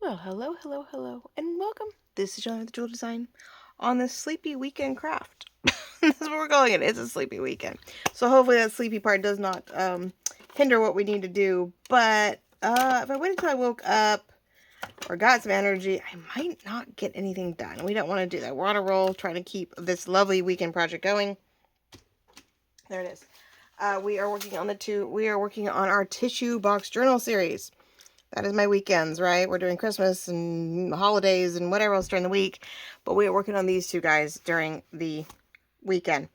Well, hello, and welcome. This is John with the Jewel Design on this sleepy weekend craft. That's what we're calling it. It's a sleepy weekend. So hopefully that sleepy part does not hinder what we need to do. But if I wait until I woke up or got some energy, I might not get anything done. We don't want to do that. We're on a roll trying to keep this lovely weekend project going. There it is. We are working on our tissue box journal series. That is my weekends, right? We're doing Christmas and holidays and whatever else during the week. But we are working on these two guys during the weekend.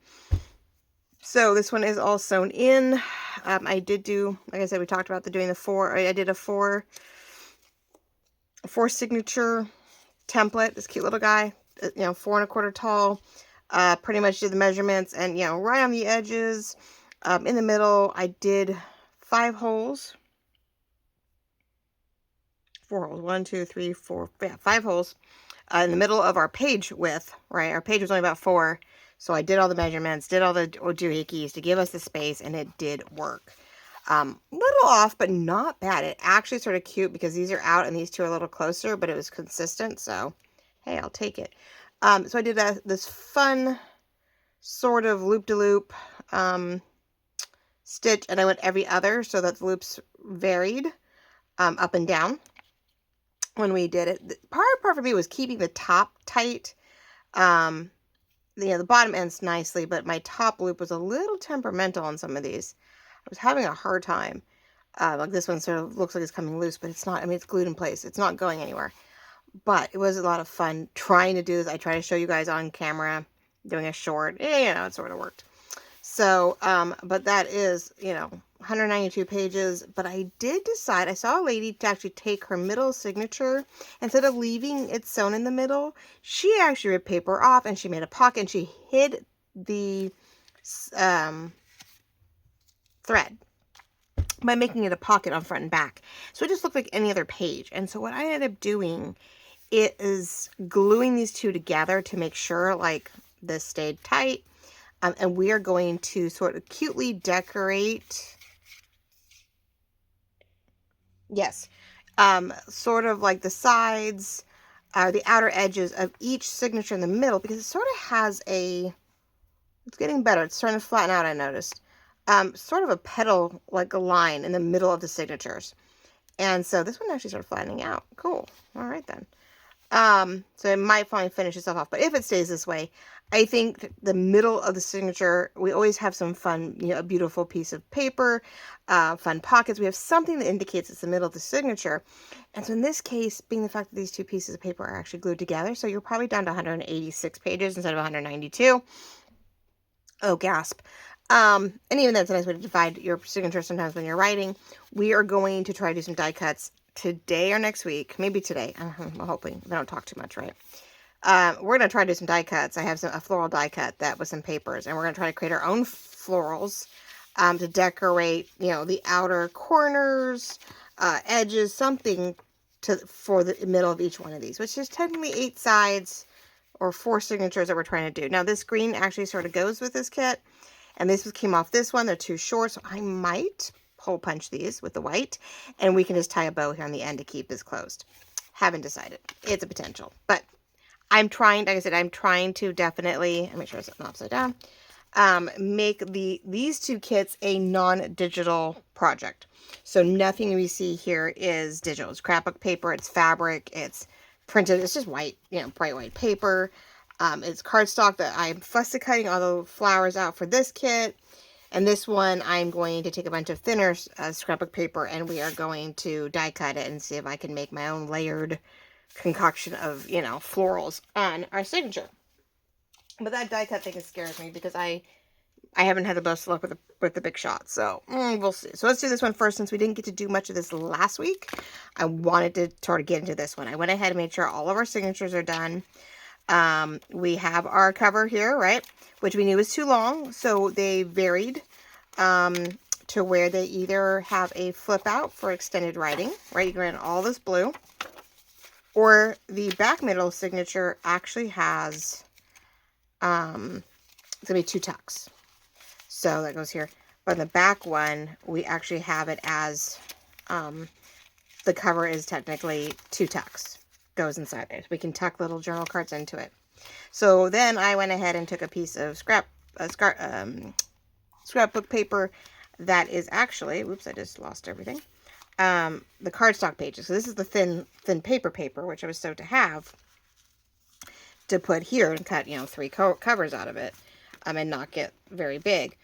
So this one is all sewn in. I did do, like I said, we talked about doing the four. I did a four signature template. This cute little guy, 4 1/4 tall. Pretty much did the measurements and, right on the edges. In the middle, I did 5 holes. 4 holes. 1, 2, 3, 4, yeah, 5 holes in the middle of our page width, right? Our page was only about 4. So I did all the measurements, did all the doohickeys to give us the space, and it did work. Little off, but not bad. It actually sort of cute because these are out and these two are a little closer, but it was consistent. So, hey, I'll take it. So I did this fun sort of loop-de-loop stitch, and I went every other so that the loops varied up and down when we did it. The part for me was keeping the top tight. The bottom ends nicely, but my top loop was a little temperamental on some of these. I was having a hard time. Like this one sort of looks like it's coming loose, but it's not. I mean, it's glued in place. It's not going anywhere. But it was a lot of fun trying to do this. I try to show you guys on camera, doing a short. It sort of worked. So, but that is, 192 pages. But I did decide, I saw a lady to actually take her middle signature, instead of leaving it sewn in the middle, she actually ripped paper off and she made a pocket and she hid the thread by making it a pocket on front and back. So it just looked like any other page. And so what I ended up doing is gluing these two together to make sure like this stayed tight. And we are going to sort of cutely decorate, sort of like the sides, the outer edges of each signature in the middle, because it sort of has it's getting better. It's starting to flatten out, I noticed. Sort of a petal, like a line in the middle of the signatures. And so this one actually started flattening out. Cool. All right then. So it might finally finish itself off, but if it stays this way, I think the middle of the signature, we always have some fun, a beautiful piece of paper, fun pockets. We have something that indicates it's the middle of the signature. And so in this case, being the fact that these two pieces of paper are actually glued together, so you're probably down to 186 pages instead of 192. Oh, gasp. And even that's a nice way to divide your signature sometimes when you're writing. We are going to try to do some die cuts today or next week. Maybe today. I'm hoping. I don't talk too much, right? We're going to try to do some die cuts. I have a floral die cut that with some papers. And we're going to try to create our own florals to decorate, the outer corners, edges, something for the middle of each one of these, which is technically 8 sides or 4 signatures that we're trying to do. Now, this green actually sort of goes with this kit. And this came off this one. They're too short, so I might hole punch these with the white. And we can just tie a bow here on the end to keep this closed. Haven't decided. It's a potential. But I'm trying, like I said, I'm trying to definitely, let me make sure it's not upside down, make these two kits a non-digital project. So nothing we see here is digital. It's scrapbook paper, it's fabric, it's printed, it's just white, bright white paper. It's cardstock that I'm fussy cutting all the flowers out for this kit. And this one, I'm going to take a bunch of thinner scrapbook paper and we are going to die cut it and see if I can make my own layered concoction of, florals on our signature. But that die cut thing scares me because I haven't had the best luck with the big shot. So we'll see. So let's do this one first since we didn't get to do much of this last week. I wanted to sort of get into this one. I went ahead and made sure all of our signatures are done. We have our cover here, right, which we knew was too long, so they varied to where they either have a flip out for extended writing, right, you can write all this blue, or the back middle signature actually has, it's going to be 2 tucks, so that goes here, but the back one, we actually have it as the cover is technically 2 tucks. Goes inside it. We can tuck little journal cards into it. So then I went ahead and took a piece of scrapbook paper that is actually, whoops, I just lost everything. The cardstock pages. So this is the thin paper, which I was stoked to have to put here and cut, 3 covers out of it, and not get very big.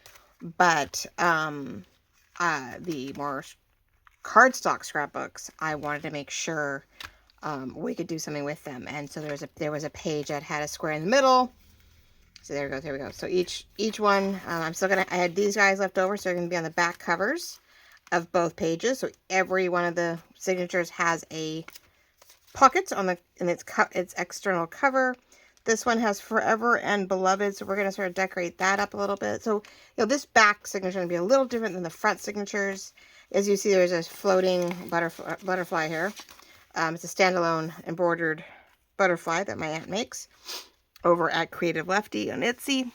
But the more cardstock scrapbooks, I wanted to make sure we could do something with them. And so there was a page that had a square in the middle. So there we go. So each one, I had these guys left over, so they're going to be on the back covers of both pages. So every one of the signatures has a pocket in its external cover. This one has Forever and Beloved, so we're going to sort of decorate that up a little bit. So, this back signature is going to be a little different than the front signatures. As you see, there's a floating butterfly here. It's a standalone embroidered butterfly that my aunt makes over at Creative Lefty on Etsy.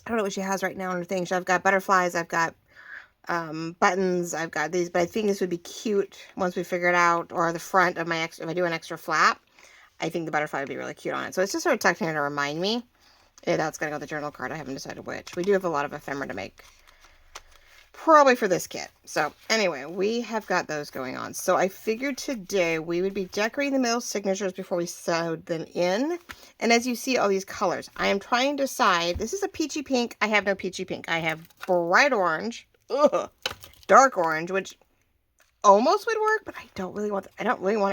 I don't know what she has right now on her thing. I've got butterflies, I've got buttons, I've got these, but I think this would be cute once we figure it out, or the front of if I do an extra flap, I think the butterfly would be really cute on it. So it's just sort of tucked in here to remind me. Yeah, that's going to go with the journal card. I haven't decided which. We do have a lot of ephemera to make, probably for this kit. So anyway, we have got those going on. So I figured today we would be decorating the middle signatures before we sewed them in. And as you see, all these colors, I am trying to decide. This is a peachy pink. I have no peachy pink. I have bright orange, dark orange, which almost would work, but I don't really want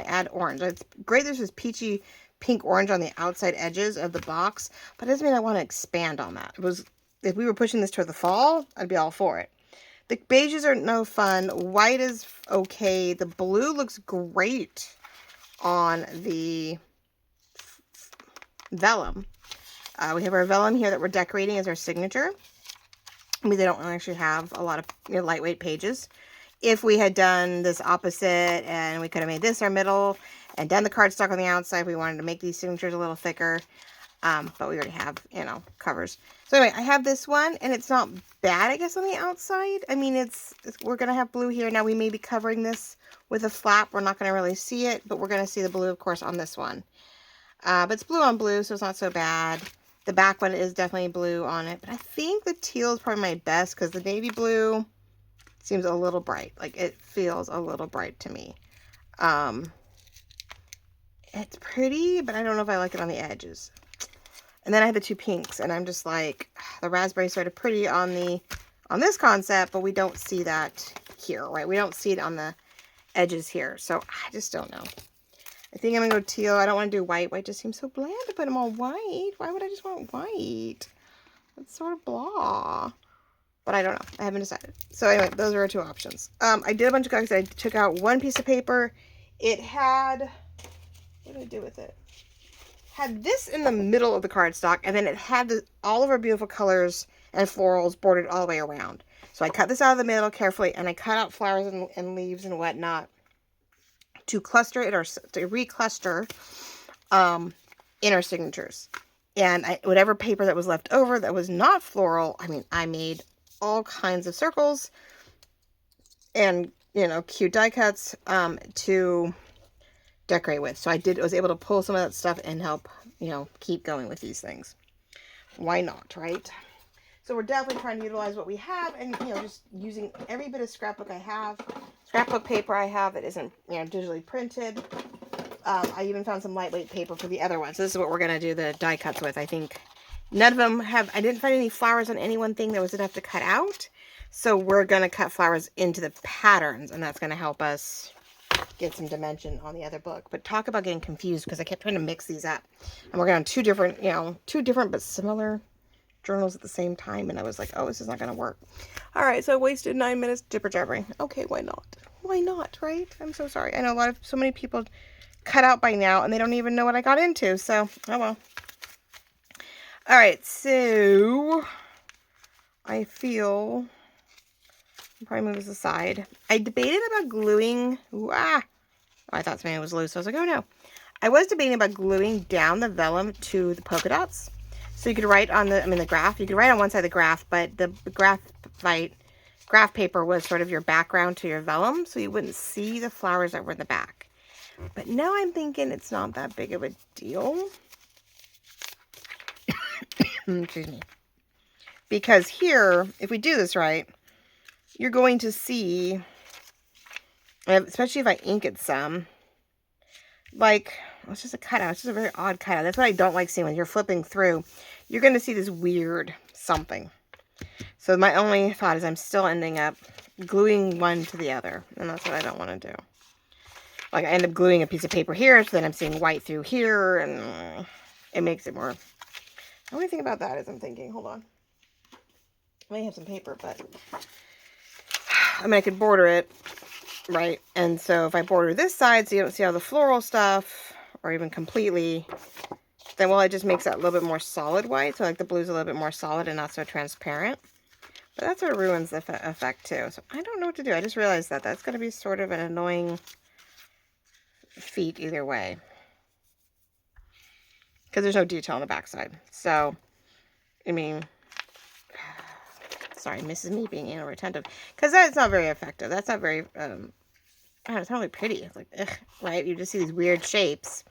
to add orange. It's great there's this peachy pink orange on the outside edges of the box, but it doesn't mean I want to expand on that. If we were pushing this toward the fall, I'd be all for it. The beiges are no fun. White is okay. The blue looks great on the vellum. We have our vellum here that we're decorating as our signature. I mean, they don't actually have a lot of lightweight pages. If we had done this opposite and we could have made this our middle and done the cardstock on the outside, we wanted to make these signatures a little thicker. But we already have, covers. So anyway, I have this one and it's not bad, I guess, on the outside. I mean, we're going to have blue here. Now we may be covering this with a flap. We're not going to really see it, but we're going to see the blue, of course, on this one. But it's blue on blue, so it's not so bad. The back one is definitely blue on it, but I think the teal is probably my best because the navy blue seems a little bright. Like, it feels a little bright to me. It's pretty, but I don't know if I like it on the edges. And then I have the 2 pinks, and I'm just like, the raspberry sort of pretty on this concept, but we don't see that here, right? We don't see it on the edges here, so I just don't know. I think I'm gonna go teal. I don't want to do white. White just seems so bland to put them all white. Why would I just want white? It's sort of blah. But I don't know. I haven't decided. So anyway, those are our 2 options. I did a bunch of colors. I took out one piece of paper. It had, what did I do with it? Had this in the middle of the cardstock, and then it had all of our beautiful colors and florals bordered all the way around. So I cut this out of the middle carefully, and I cut out flowers and leaves and whatnot to cluster it, or to recluster in our signatures. And whatever paper that was left over that was not floral, I mean, I made all kinds of circles and, cute die cuts to decorate with. So I was able to pull some of that stuff and help, keep going with these things. Why not, right? So we're definitely trying to utilize what we have and, just using every bit of scrapbook I have, scrapbook paper I have that isn't, digitally printed. I even found some lightweight paper for the other one. So this is what we're going to do the die cuts with. I think none of them I didn't find any flowers on any one thing that was enough to cut out. So we're going to cut flowers into the patterns, and that's going to help us get some dimension on the other book. But talk about getting confused, because I kept trying to mix these up. I'm working on 2 different, 2 different but similar journals at the same time, and I was like, oh, this is not going to work. All right, so I wasted 9 minutes jibber jabbering. Okay, why not? Why not, right? I'm so sorry. I know so many people cut out by now, and they don't even know what I got into, so, oh well. All right, so I feel, I'll probably move this aside. I debated about gluing, I thought something was loose, so I was like, oh no. I was debating about gluing down the vellum to the polka dots. So you could write on the graph. You could write on one side of the graph, but the graphite graph paper was sort of your background to your vellum, so you wouldn't see the flowers that were in the back. But now I'm thinking it's not that big of a deal. Excuse me. Because here, if we do this right, you're going to see, especially if I ink it some, like, it's just a cutout. It's just a very odd cutout. That's what I don't like seeing when you're flipping through. You're going to see this weird something. So my only thought is I'm still ending up gluing one to the other. And that's what I don't want to do. Like, I end up gluing a piece of paper here, so then I'm seeing white through here, and it makes it more... The only thing about that is I'm thinking, hold on. I may have some paper, but... I mean, I could border it, right? And so if I border this side so you don't see all the floral stuff, or even completely, then, well, it just makes that a little bit more solid white. So, like, the blue's a little bit more solid and not so transparent. But that sort of ruins the effect, too. So, I don't know what to do. I just realized that that's going to be sort of an annoying feat either way. Because there's no detail on the backside. So, I mean... Sorry, Mrs. Me being anal retentive. Because that's not very effective. That's not very... it's not really pretty. It's like, ugh, right? You just see these weird shapes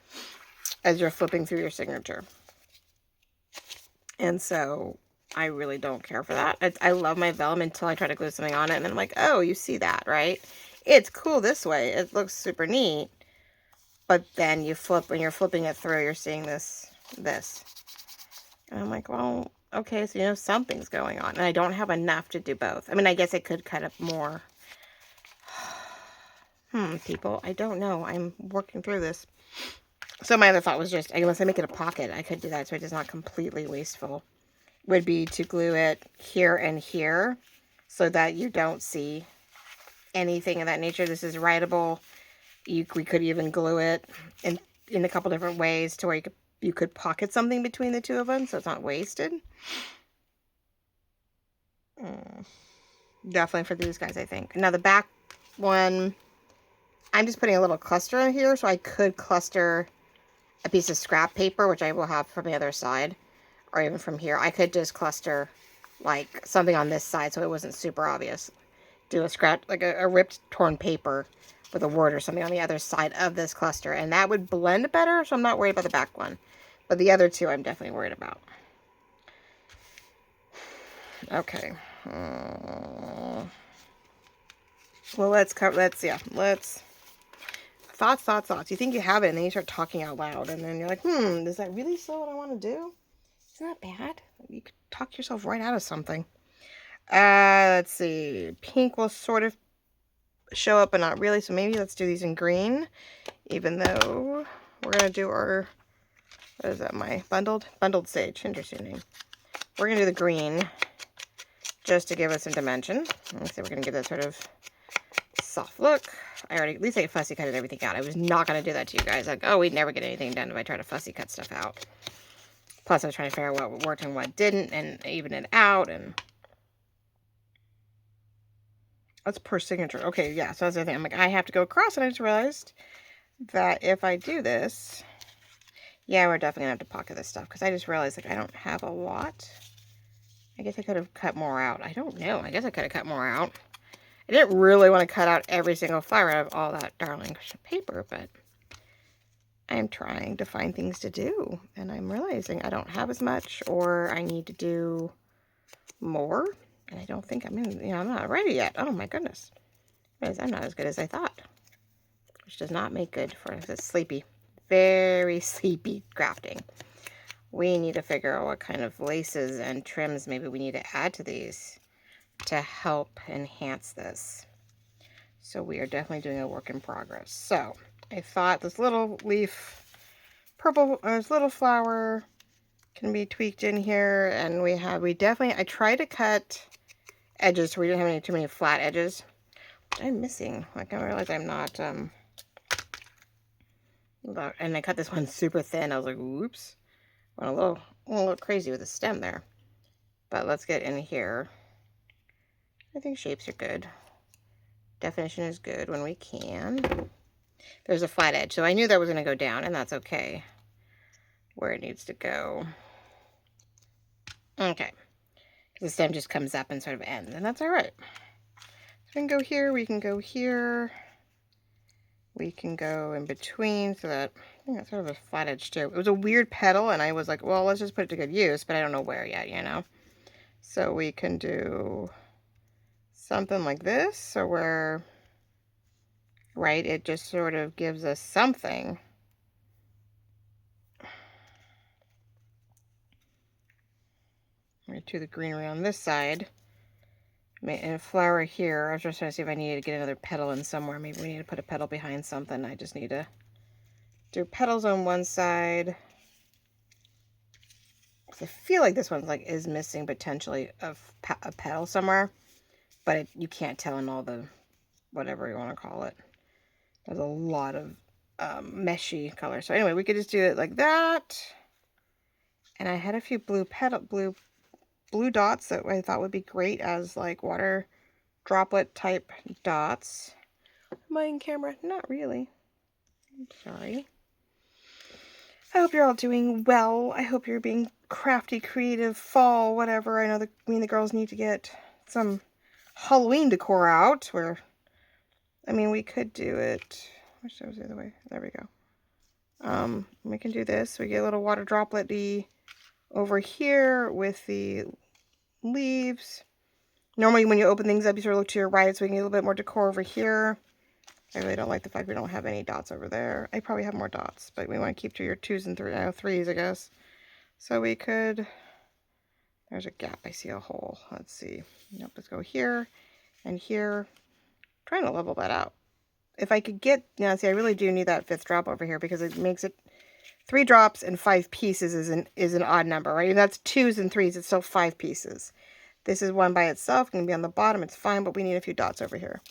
as you're flipping through your signature. And so, I really don't care for that. I love my vellum until I try to glue something on it. And then I'm like, oh, you see that, right? It's cool this way. It looks super neat. But then you flip, when you're flipping it through, you're seeing this. And I'm like, well, okay, so you know something's going on. And I don't have enough to do both. I mean, I guess I could cut up more. People, I don't know. I'm working through this. So my other thought was just, unless I make it a pocket, I could do that so it's not completely wasteful. Would be to glue it here and here so that you don't see anything of that nature. This is writable. We could even glue it in a couple different ways to where you could pocket something between the two of them so it's not wasted. Definitely for these guys, I think. Now the back one, I'm just putting a little cluster in here, so I could cluster a piece of scrap paper, which I will have from the other side, or even from here. I could just cluster like something on this side so it wasn't super obvious. Do a scrap, like a ripped, torn paper with a word or something on the other side of this cluster, and that would blend better, so I'm not worried about the back one. But the other two I'm definitely worried about. Okay. Well, let's... Thoughts. You think you have it, and then you start talking out loud, and then you're like, is that really so what I want to do? Isn't that bad? You could talk yourself right out of something. Let's see. Pink will sort of show up, but not really, so maybe let's do these in green, even though we're going to do our... What is that, my bundled sage? Interesting name. We're going to do the green just to give it some dimension. Let's see, we're going to give that sort of soft look. At least I fussy cutted everything out. I was not going to do that to you guys. Like, oh, we'd never get anything done if I try to fussy cut stuff out. Plus, I was trying to figure out what worked and what didn't, and even it out, and... That's per signature. Okay, yeah, so that's the thing. I'm like, I have to go across, and I just realized that if I do this... Yeah, we're definitely going to have to pocket this stuff, because I just realized, like, I don't have a lot. I guess I could have cut more out. I don't know. I guess I could have cut more out. I didn't really want to cut out every single flower out of all that darling paper, but I'm trying to find things to do, and I'm realizing I don't have as much, or I need to do more, and I don't think I'm not ready yet. Oh my goodness. I'm not as good as I thought, which does not make good for this sleepy, very sleepy crafting. We need to figure out what kind of laces and trims maybe we need to add to these to help enhance this. So we are definitely doing a work in progress. So I thought this little leaf, purple, this little flower can be tweaked in here, and I tried to cut edges so we didn't have too many flat edges. But I'm missing, like, I realize I'm not, and I cut this one super thin. I was like, whoops. Went a little crazy with the stem there. But let's get in here. I think shapes are good. Definition is good when we can. There's a flat edge, so I knew that was going to go down, and that's okay. Where it needs to go. Okay. The stem just comes up and sort of ends, and that's all right. We can go here, we can go here. We can go in between so that, I think that's sort of a flat edge too. It was a weird petal and I was like, well, let's just put it to good use, but I don't know where yet, you know? So we can do something like this, so where, right, it just sort of gives us something. I'm going to do the greenery on this side. And a flower here. I was just trying to see if I needed to get another petal in somewhere. Maybe we need to put a petal behind something. I just need to do petals on one side. I feel like this one's like is missing potentially a petal somewhere, but you can't tell in all the whatever you want to call it. There's a lot of meshy color. So anyway, we could just do it like that. And I had a few blue dots that I thought would be great as like water droplet type dots. Am I in camera? Not really. I'm sorry. I hope you're all doing well. I hope you're being crafty, creative, fall, whatever. I know me and the girls need to get some Halloween decor out. I mean, we could do it. I wish that was the other way. There we go. We can do this. We get a little water droplet-y over here with the leaves. Normally, when you open things up, you sort of look to your right, so we can get a little bit more decor over here. I really don't like the fact we don't have any dots over there. I probably have more dots, but we want to keep to your 2s and 3s, I guess. So we could, there's a gap, I see a hole. Let's see. Nope, let's go here and here. I'm trying to level that out. If I could get, now see, I really do need that 5th drop over here because it makes it 3 drops and 5 pieces is an odd number, right? And that's 2s and 3s, it's still 5 pieces. This is one by itself, going to be on the bottom, it's fine, but we need a few dots over here.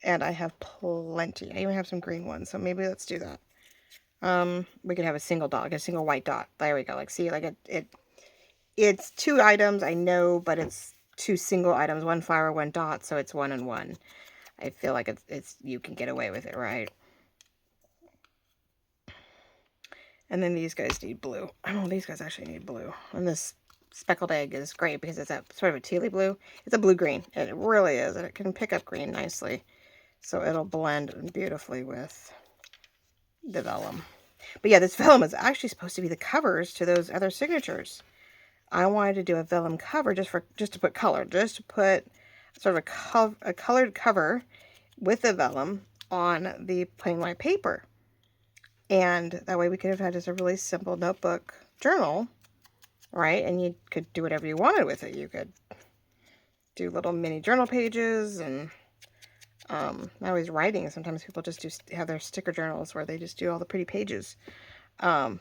And I have plenty. I even have some green ones, so maybe let's do that. We could have a single dot, like a single white dot. There we go. Like, see, like it's 2 items, I know, but it's 2 single items, 1 flower, 1 dot, so it's 1 and 1. I feel like it's you can get away with it, right? And then these guys need blue. Oh, these guys actually need blue. And this speckled egg is great because it's a sort of a tealy blue. It's a blue-green. It really is, and it can pick up green nicely. So it'll blend beautifully with the vellum. But yeah, this vellum is actually supposed to be the covers to those other signatures. I wanted to do a vellum cover just to put color, just to put sort of a colored cover with the vellum on the plain white paper. And that way we could have had just a really simple notebook journal, right? And you could do whatever you wanted with it. You could do little mini journal pages and not always writing. Sometimes people just have their sticker journals where they just do all the pretty pages. So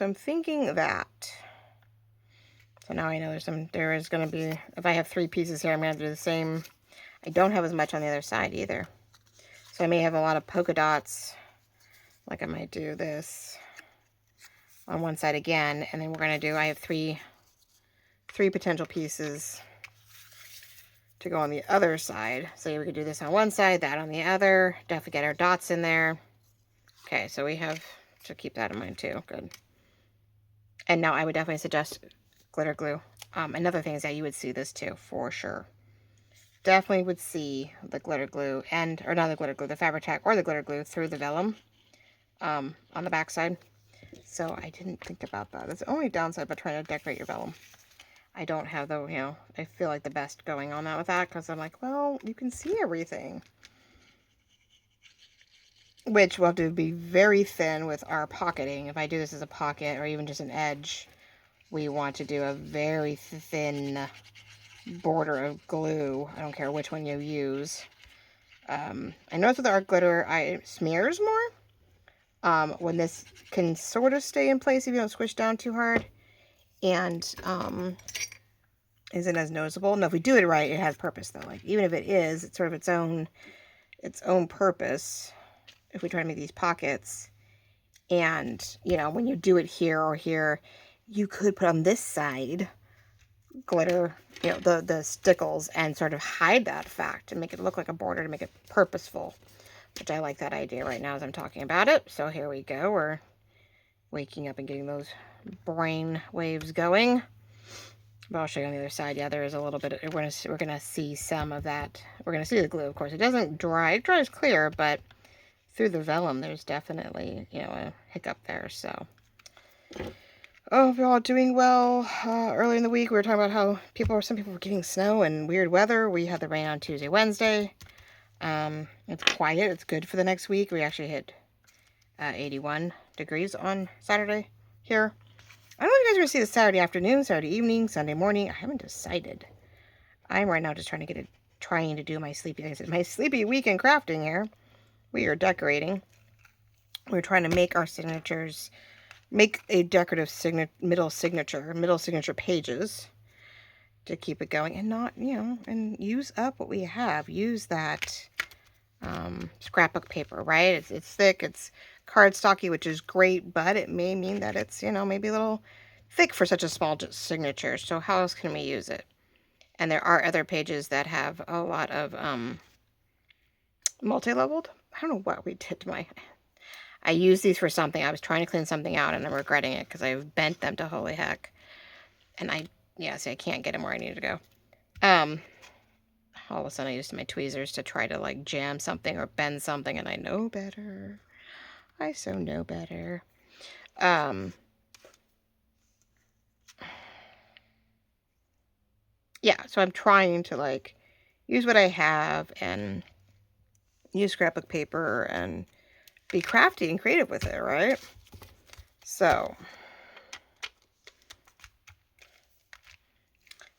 I'm thinking that. So now I know there is going to be, if I have 3 pieces here, I'm going to do the same. I don't have as much on the other side either. So I may have a lot of polka dots. Like I might do this on one side again. And then we're going to do, I have three potential pieces to go on the other side. So we could do this on one side, that on the other. Definitely get our dots in there. Okay, so we have to keep that in mind too. Good. And now I would definitely suggest glitter glue. Another thing is that you would see this too, for sure. Definitely would see the glitter glue or not the glitter glue, the Fabri-Tac or the glitter glue through the vellum on the back side. So I didn't think about that. That's the only downside about trying to decorate your vellum. I don't have the, I feel like the best going on that with that because I'm like, well, you can see everything. Which will have to be very thin with our pocketing. If I do this as a pocket or even just an edge, we want to do a very thin border of glue. I don't care which one you use. I notice with the art glitter, it smears more. When this can sort of stay in place if you don't squish down too hard. And isn't as noticeable. No, if we do it right, it has purpose though. Like even if it is, it's sort of its own purpose. If we try to make these pockets, and when you do it here or here, you could put on this side glitter, the stickles, and sort of hide that fact and make it look like a border to make it purposeful, which I like that idea right now as I'm talking about it. So here we go. We're waking up and getting those brain waves going. But I'll show you on the other side. Yeah, there is a little bit. We're gonna see some of that. We're gonna see the glue, of course. It doesn't dry. It dries clear, but through the vellum, there's definitely, you know, a hiccup there. So, oh, we're all doing well. Early in the week, we were talking about how some people were getting snow and weird weather. We had the rain on Tuesday, Wednesday. It's quiet. It's good for the next week. We actually hit 81 degrees on Saturday here. I don't know if you guys are going to see this Saturday afternoon, Saturday evening, Sunday morning. I haven't decided. I'm right now just trying to do my sleepy, like I said, my sleepy weekend crafting here. We are decorating. We're trying to make our signatures, make a decorative middle signature pages to keep it going and not, you know, and use up what we have. Use that scrapbook paper, right? It's thick, it's cardstocky, which is great, but it may mean that it's, you know, maybe a little thick for such a small signature. So how else can we use it? And there are other pages that have a lot of multi-leveled. I don't know what we did to my... I used these for something. I was trying to clean something out and I'm regretting it because I've bent them to holy heck. And see, I can't get them where I need to go. All of a sudden I used my tweezers to try to like jam something or bend something, and I know better. I so know better. Yeah, so I'm trying to like use what I have and use scrapbook paper and be crafty and creative with it, right? So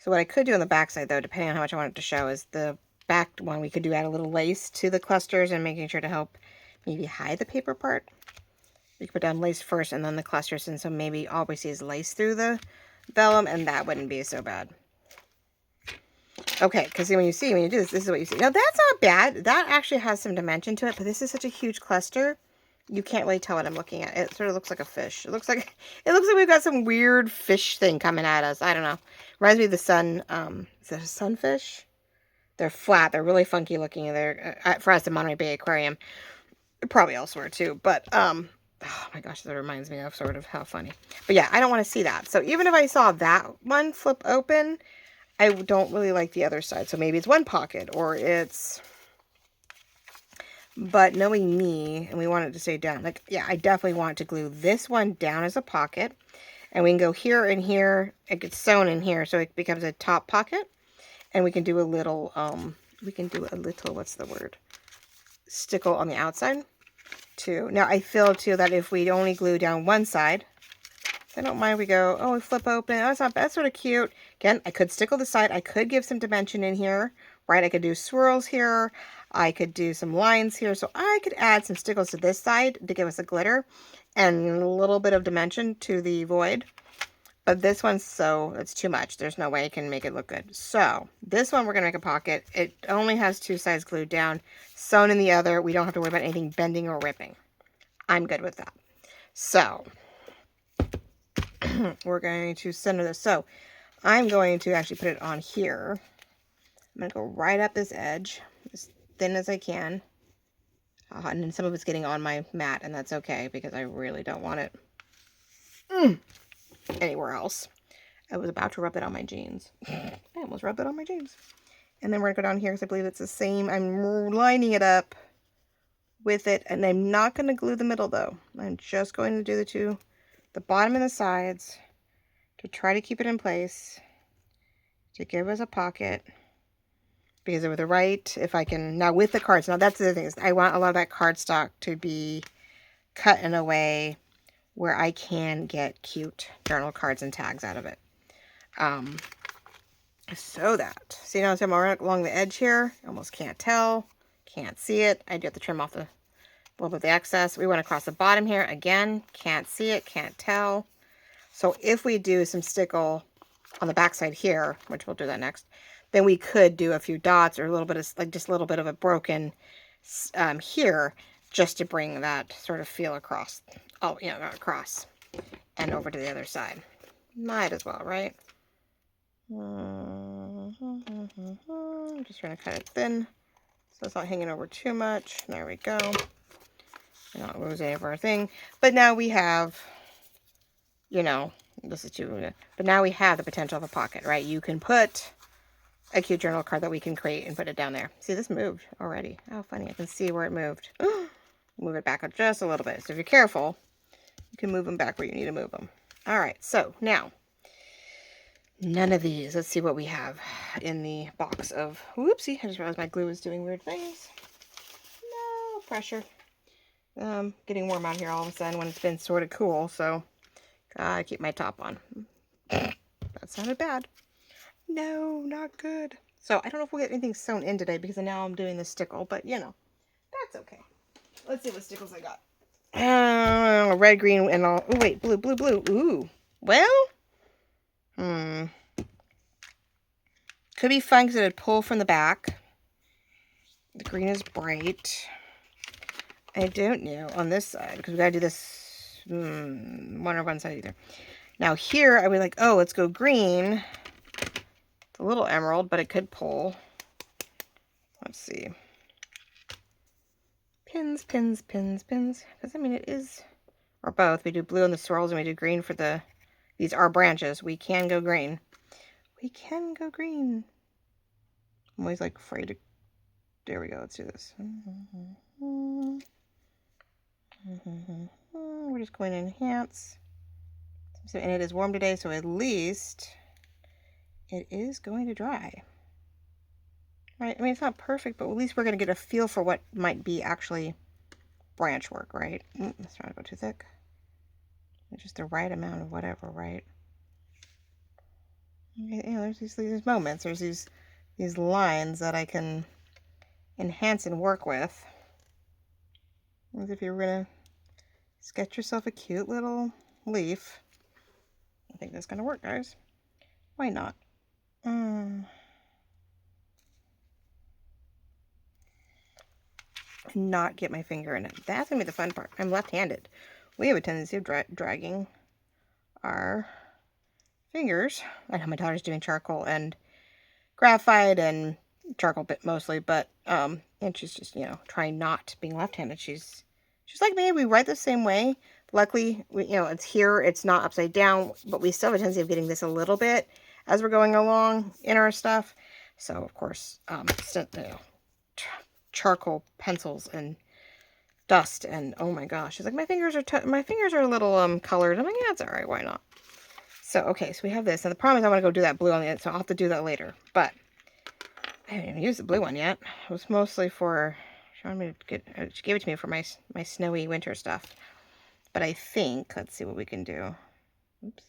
what I could do on the back side, though, depending on how much I want it to show, is the back one we could do add a little lace to the clusters and making sure to help maybe hide the paper part. We could put down lace first and then the clusters, and so maybe all we see is lace through the vellum, and that wouldn't be so bad. Okay, because when you do this, this is what you see. Now, that's not bad. That actually has some dimension to it, but this is such a huge cluster. You can't really tell what I'm looking at. It sort of looks like a fish. It looks like we've got some weird fish thing coming at us. I don't know. Reminds me of the sun. Is it a sunfish? They're flat. They're really funky looking. They're for us in Monterey Bay Aquarium. Probably elsewhere too. But oh my gosh, that reminds me of sort of how funny. But yeah, I don't want to see that. So even if I saw that one flip open, I don't really like the other side. So maybe it's one pocket or it's... But knowing me, and we want it to stay down, like, yeah, I definitely want to glue this one down as a pocket. And we can go here and here. It gets sewn in here, so it becomes a top pocket. And we can do a little, what's the word? Stickle on the outside, too. Now, I feel, too, that if we only glue down one side, I don't mind we go, oh, we flip open. Oh, it's not bad. That's sort of cute. Again, I could stickle the side. I could give some dimension in here, right? I could do swirls here. I could do some lines here. So I could add some stickles to this side to give us a glitter and a little bit of dimension to the void. But this one's it's too much. There's no way I can make it look good. So this one, we're going to make a pocket. It only has two sides glued down, sewn in the other. We don't have to worry about anything bending or ripping. I'm good with that. So we're going to center this. So I'm going to actually put it on here. I'm going to go right up this edge, as thin as I can. And then some of it's getting on my mat, and that's okay because I really don't want it anywhere else. I was about to rub it on my jeans. I almost rubbed it on my jeans. And then we're going to go down here because I believe it's the same. I'm lining it up with it, and I'm not going to glue the middle, though. I'm just going to do the bottom and the sides to try to keep it in place, to give us a pocket. Because with the right, if I can, now with the cards, now that's the other thing, is I want a lot of that cardstock to be cut in a way where I can get cute journal cards and tags out of it. So that, see now I'm along the edge here, almost can't tell, can't see it. I do have to trim off a little bit of the excess. We went across the bottom here, again, can't see it, can't tell. So if we do some stickle on the back side here, which we'll do that next, then we could do a few dots or a little bit of, like, just a little bit of a broken here, just to bring that sort of feel across. Oh, you know, across and over to the other side. Might as well, right? I'm just trying to cut it thin so it's not hanging over too much. There we go. Not lose any of our thing. But now we have, you know, This is too, but now we have the potential of a pocket, right? You can put a cute journal card that we can create and put it down there. See, this moved already. Oh, funny. I can see where it moved. Move it back up just a little bit. So if you're careful, you can move them back where you need to move them. All right, so now, none of these. Let's see what we have in the box of, whoopsie, I just realized my glue is doing weird things. No pressure. Getting warm out here all of a sudden when it's been sort of cool, so gotta keep my top on. That sounded bad. No, not good. So I don't know if we'll get anything sewn in today because now I'm doing the stickle, but you know, that's okay. Let's see what stickles I got. Red, green, and all. Oh, wait, blue, blue, blue. Ooh. Well, could be fun because it would pull from the back. The green is bright. I don't know on this side because we gotta do this one on one side either. Now here I would like, oh, let's go green. It's a little emerald, but it could pull. Let's see. Pins, pins, pins, pins. Because I mean it is, or both. We do blue on the swirls and we do green for the, these are branches. We can go green. We can go green. I'm always like afraid to, there we go. Let's do this. We're just going to enhance. So, and it is warm today, so at least it is going to dry. Right? I mean, it's not perfect, but at least we're going to get a feel for what might be actually branch work, right? Let's try to go too thick. Just the right amount of whatever, right? You know, there's these moments, there's these lines that I can enhance and work with. As if you're going to sketch yourself a cute little leaf. I think that's going to work, guys. Why not? Not get my finger in it. That's going to be the fun part. I'm left-handed. We have a tendency of dragging our fingers. I know my daughter's doing charcoal and graphite and charcoal bit mostly, but and she's just, you know, trying not being left-handed. She's like me. We write the same way. Luckily, you know, it's here. It's not upside down, but we still have a tendency of getting this a little bit as we're going along in our stuff. So, of course, you know, charcoal pencils and dust and oh my gosh, it's like my fingers are a little colored. I'm like, yeah, it's all right. Why not? So, okay, so we have this, and the problem is I want to go do that blue on the end, so I'll have to do that later. But I haven't even used the blue one yet. It was mostly for, she wanted me to get, she gave it to me for my snowy winter stuff. But I think, let's see what we can do. Oops.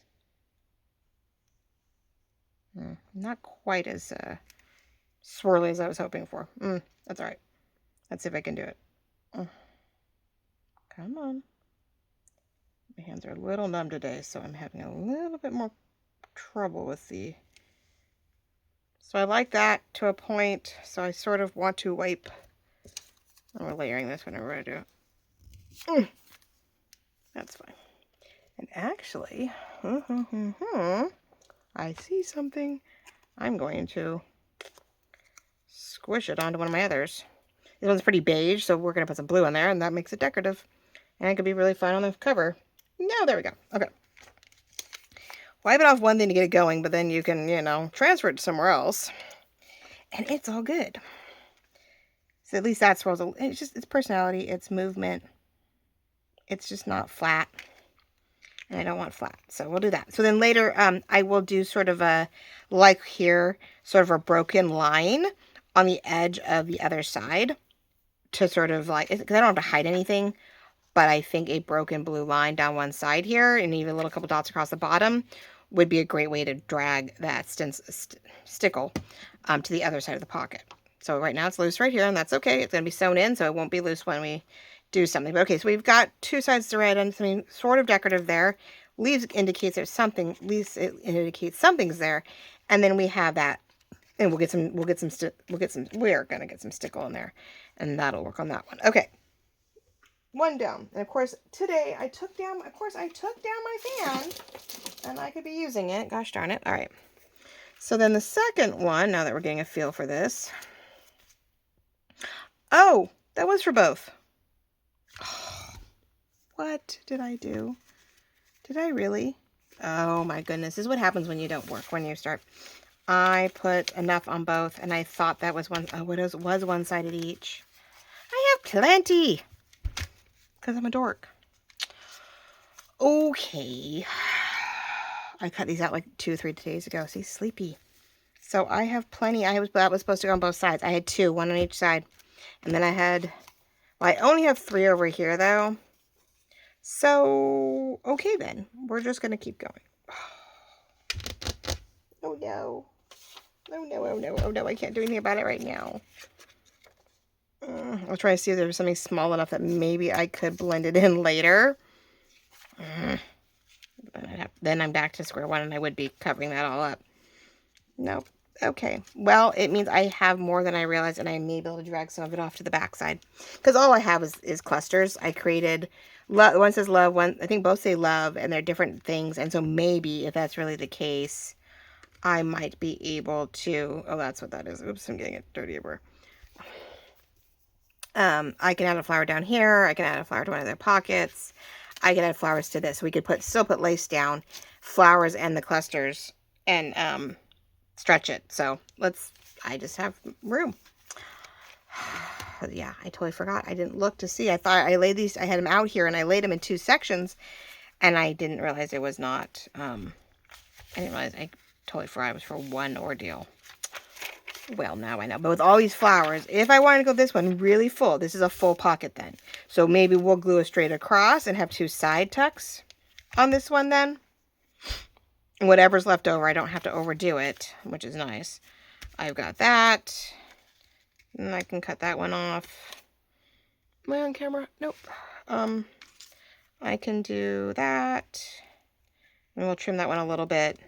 Not quite as swirly as I was hoping for. That's all right. Let's see if I can do it. Come on. My hands are a little numb today, so I'm having a little bit more trouble with the... So I like that to a point, so I sort of want to wipe... We're layering this whenever I do it. That's fine. And actually, I see something. I'm going to squish it onto one of my others. This one's pretty beige, so we're going to put some blue in there, and that makes it decorative. And it could be really fun on the cover. No, there we go. Okay. Wipe it off one thing to get it going, but then you can, you know, transfer it somewhere else. And it's all good. So at least that's what it's just, it's personality, it's movement. It's just not flat. And I don't want flat, so we'll do that. So then later, I will do sort of a, like here, sort of a broken line on the edge of the other side to sort of like, because I don't have to hide anything, but I think a broken blue line down one side here and even a little couple dots across the bottom would be a great way to drag that stickle to the other side of the pocket. So right now it's loose right here, and that's okay. It's going to be sewn in, so it won't be loose when we do something. But okay, so we've got two sides to write on, something sort of decorative there. Leaves indicates there's something, at least it indicates something's there. And then we have that, and we're gonna get some stickle in there, and that'll work on that one. Okay. One down. And of course, today I took down my fan, and I could be using it. Gosh darn it. All right. So then the second one, now that we're getting a feel for this. Oh, that was for both. Oh, what did I do? Did I really? Oh my goodness. This is what happens when you don't work, when you start. I put enough on both, and I thought that was one, oh, it was one-sided each. I have plenty, because I'm a dork. Okay. I cut these out like 2 or 3 days ago. See, sleepy. So I have plenty. That was supposed to go on both sides. I had 2, one on each side. And then I had, well, I only have 3 over here though. So, okay then. We're just going to keep going. Oh no. Oh no, oh no, oh no. I can't do anything about it right now. I'll try to see if there's something small enough that maybe I could blend it in later. Then I'm back to square one and I would be covering that all up. Nope. Okay. Well, it means I have more than I realized, and I may be able to drag some of it off to the back side. Because all I have is clusters. I created, one says love, one, I think both say love, and they're different things. And so maybe, if that's really the case, I might be able to, oh, that's what that is. Oops, I'm getting it dirty everywhere. I can add a flower down here. I can add a flower to one of their pockets. I can add flowers to this. We could still put lace down, flowers and the clusters, and stretch it. So I just have room. Yeah, I totally forgot. I didn't look to see. I thought I laid these, I had them out here and I laid them in 2 sections, and I didn't realize it was not, I didn't realize, I totally forgot it was for one ordeal. Well, now I know. But with all these flowers, if I wanted to go this one really full, this is a full pocket then. So maybe we'll glue it straight across and have 2 side tucks on this one then. And whatever's left over, I don't have to overdo it, which is nice. I've got that. And I can cut that one off. Am I on camera? Nope. I can do that. And we'll trim that one a little bit.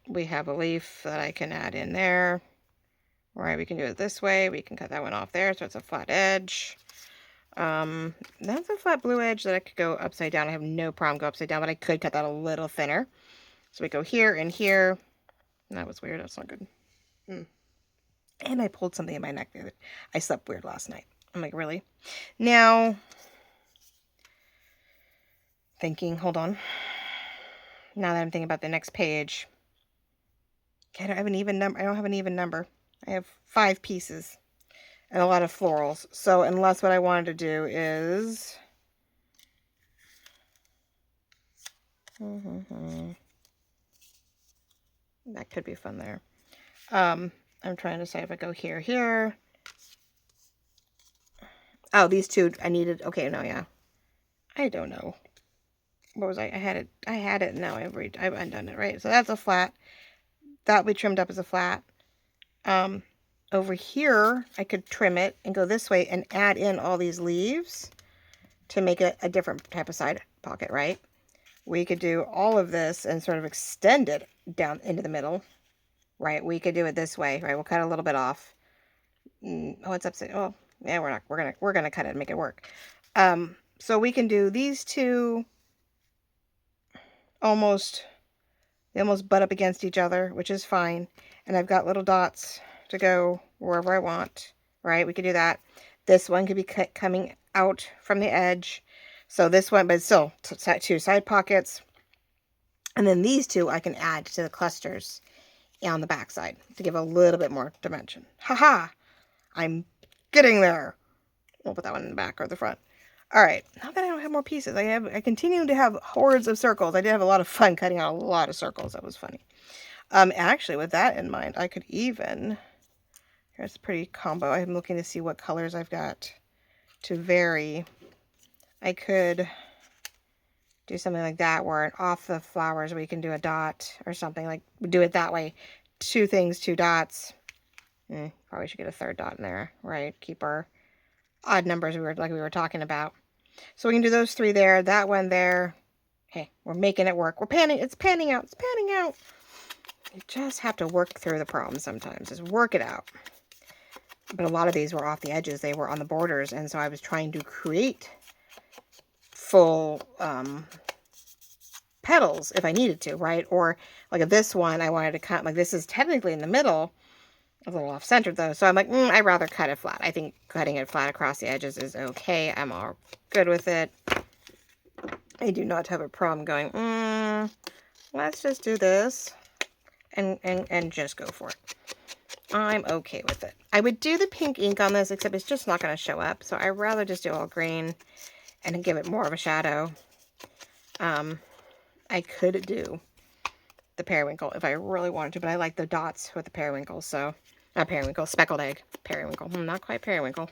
We have a leaf that I can add in there. Right, we can do it this way. We can cut that one off there, so it's a flat edge. That's a flat blue edge that I could go upside down. I have no problem go upside down, but I could cut that a little thinner. So we go here and here. That was weird. That's not good. And I pulled something in my neck the other day. I slept weird last night. I'm like, really? Now, hold on. Now that I'm thinking about the next page, I don't have an even number. I don't have an even number. I have 5 pieces and a lot of florals. So unless what I wanted to do is, that could be fun there. I'm trying to say if I go here, here. Oh, these 2 I needed. Okay, no, yeah. I don't know. What was I had it. Now I've undone it, right? So that's a flat. That will be trimmed up as a flat. Over here, I could trim it and go this way and add in all these leaves to make it a different type of side pocket, right? We could do all of this and sort of extend it down into the middle, right? We could do it this way, right? We'll cut a little bit off. Oh, it's upside. Oh, yeah, we're gonna cut it and make it work. So we can do these 2 they almost butt up against each other, which is fine. And I've got little dots to go wherever I want, right? We could do that. This one could be coming out from the edge. So this one, but still 2 side pockets. And then these 2 I can add to the clusters on the back side to give a little bit more dimension. Haha! I'm getting there. We'll put that one in the back or the front. All right, now that I don't have more pieces, I continue to have hordes of circles. I did have a lot of fun cutting out a lot of circles. That was funny. Actually, with that in mind, I could even, here's a pretty combo. I'm looking to see what colors I've got to vary. I could do something like that where off the flowers we can do a dot or something, like do it that way. 2 things, 2 dots. Probably should get a 3rd dot in there, right? Keep our odd numbers we were talking about. So we can do those 3 there, that one there. Hey, we're making it work. It's panning out. It's panning out. You just have to work through the problem sometimes. Just work it out. But a lot of these were off the edges. They were on the borders. And so I was trying to create full petals if I needed to, right? Or like this one, I wanted to cut, like this is technically in the middle. A little off-centered though. So I'm like, I'd rather cut it flat. I think cutting it flat across the edges is okay. I'm all good with it. I do not have a problem going, let's just do this and just go for it. I'm okay with it. I would do the pink ink on this, except it's just not going to show up. So I'd rather just do all green and give it more of a shadow. I could do the periwinkle if I really wanted to, but I like the dots with the periwinkle. So, not periwinkle, speckled egg. Periwinkle. Not quite periwinkle.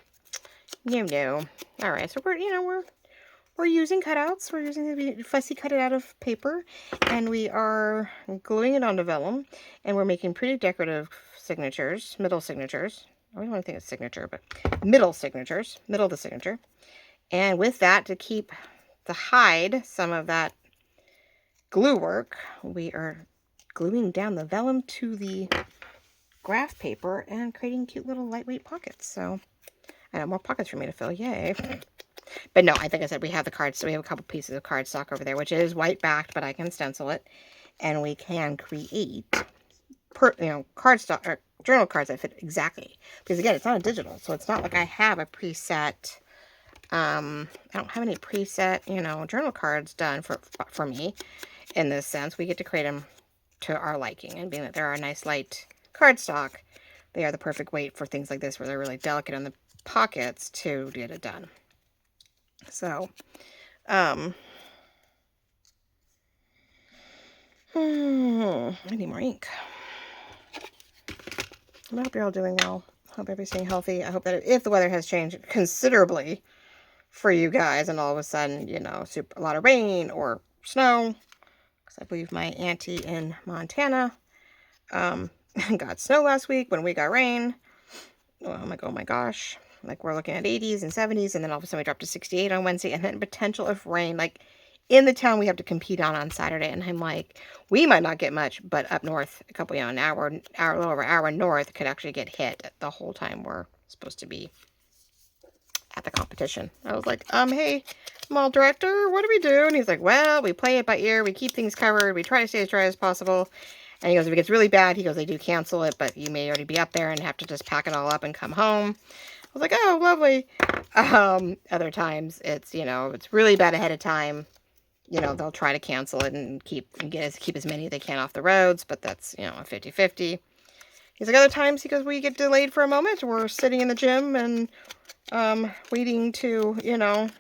No. All right. So we're using cutouts. We're using the Fussy cut it out of paper, and we are gluing it onto vellum, and we're making pretty decorative signatures, middle signatures. I don't want to think it's signature, but middle signatures, middle of the signature. And with that, to hide some of that glue work, we are gluing down the vellum to the graph paper and creating cute little lightweight pockets. So I have more pockets for me to fill. Yay. But no, I think I said we have the cards. So we have a couple pieces of cardstock over there, which is white backed, but I can stencil it. And we can create, cardstock or journal cards that fit exactly. Because again, it's not a digital. So it's not like I have a preset. I don't have any preset, journal cards done for me in this sense. We get to create them to our liking, and being that they're a nice light cardstock, they are the perfect weight for things like this where they're really delicate on the pockets to get it done. So, I need more ink. I hope you're all doing well. I hope everybody's staying healthy. I hope that if the weather has changed considerably for you guys, and all of a sudden, a lot of rain or snow, because I believe my auntie in Montana got snow last week when we got rain. I'm like, oh my gosh. Like, we're looking at 80s and 70s, and then all of a sudden we dropped to 68 on Wednesday, and then potential of rain, like, in the town we have to compete on Saturday. And I'm like, we might not get much, but up north, a couple, an hour, a little over an hour north could actually get hit the whole time we're supposed to be at the competition. I was like, hey, mall director, what do we do? And he's like, well, we play it by ear. We keep things covered. We try to stay as dry as possible. And he goes, if it gets really bad, he goes, they do cancel it, but you may already be up there and have to just pack it all up and come home. I was like, oh, lovely. Other times it's, it's really bad ahead of time. They'll try to cancel it and keep as many as they can off the roads, but that's, a 50-50. He's like, other times, he goes, we get delayed for a moment. We're sitting in the gym and waiting to,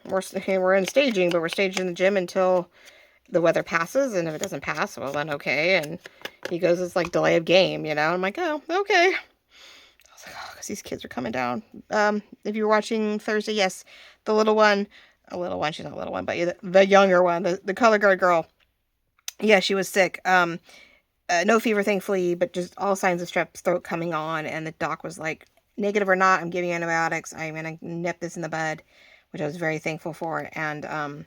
we're in staging, but we're staging in the gym until the weather passes, and if it doesn't pass, well, then okay. And he goes, it's like delay of game, I'm like, oh, okay. I was like, oh, because these kids are coming down. If you were watching Thursday, yes, the little one, she's not a little one, but the younger one, the color guard girl, yeah, she was sick. No fever, thankfully, but just all signs of strep throat coming on. And the doc was like, negative or not, I'm giving you antibiotics. I'm going to nip this in the bud, which I was very thankful for. And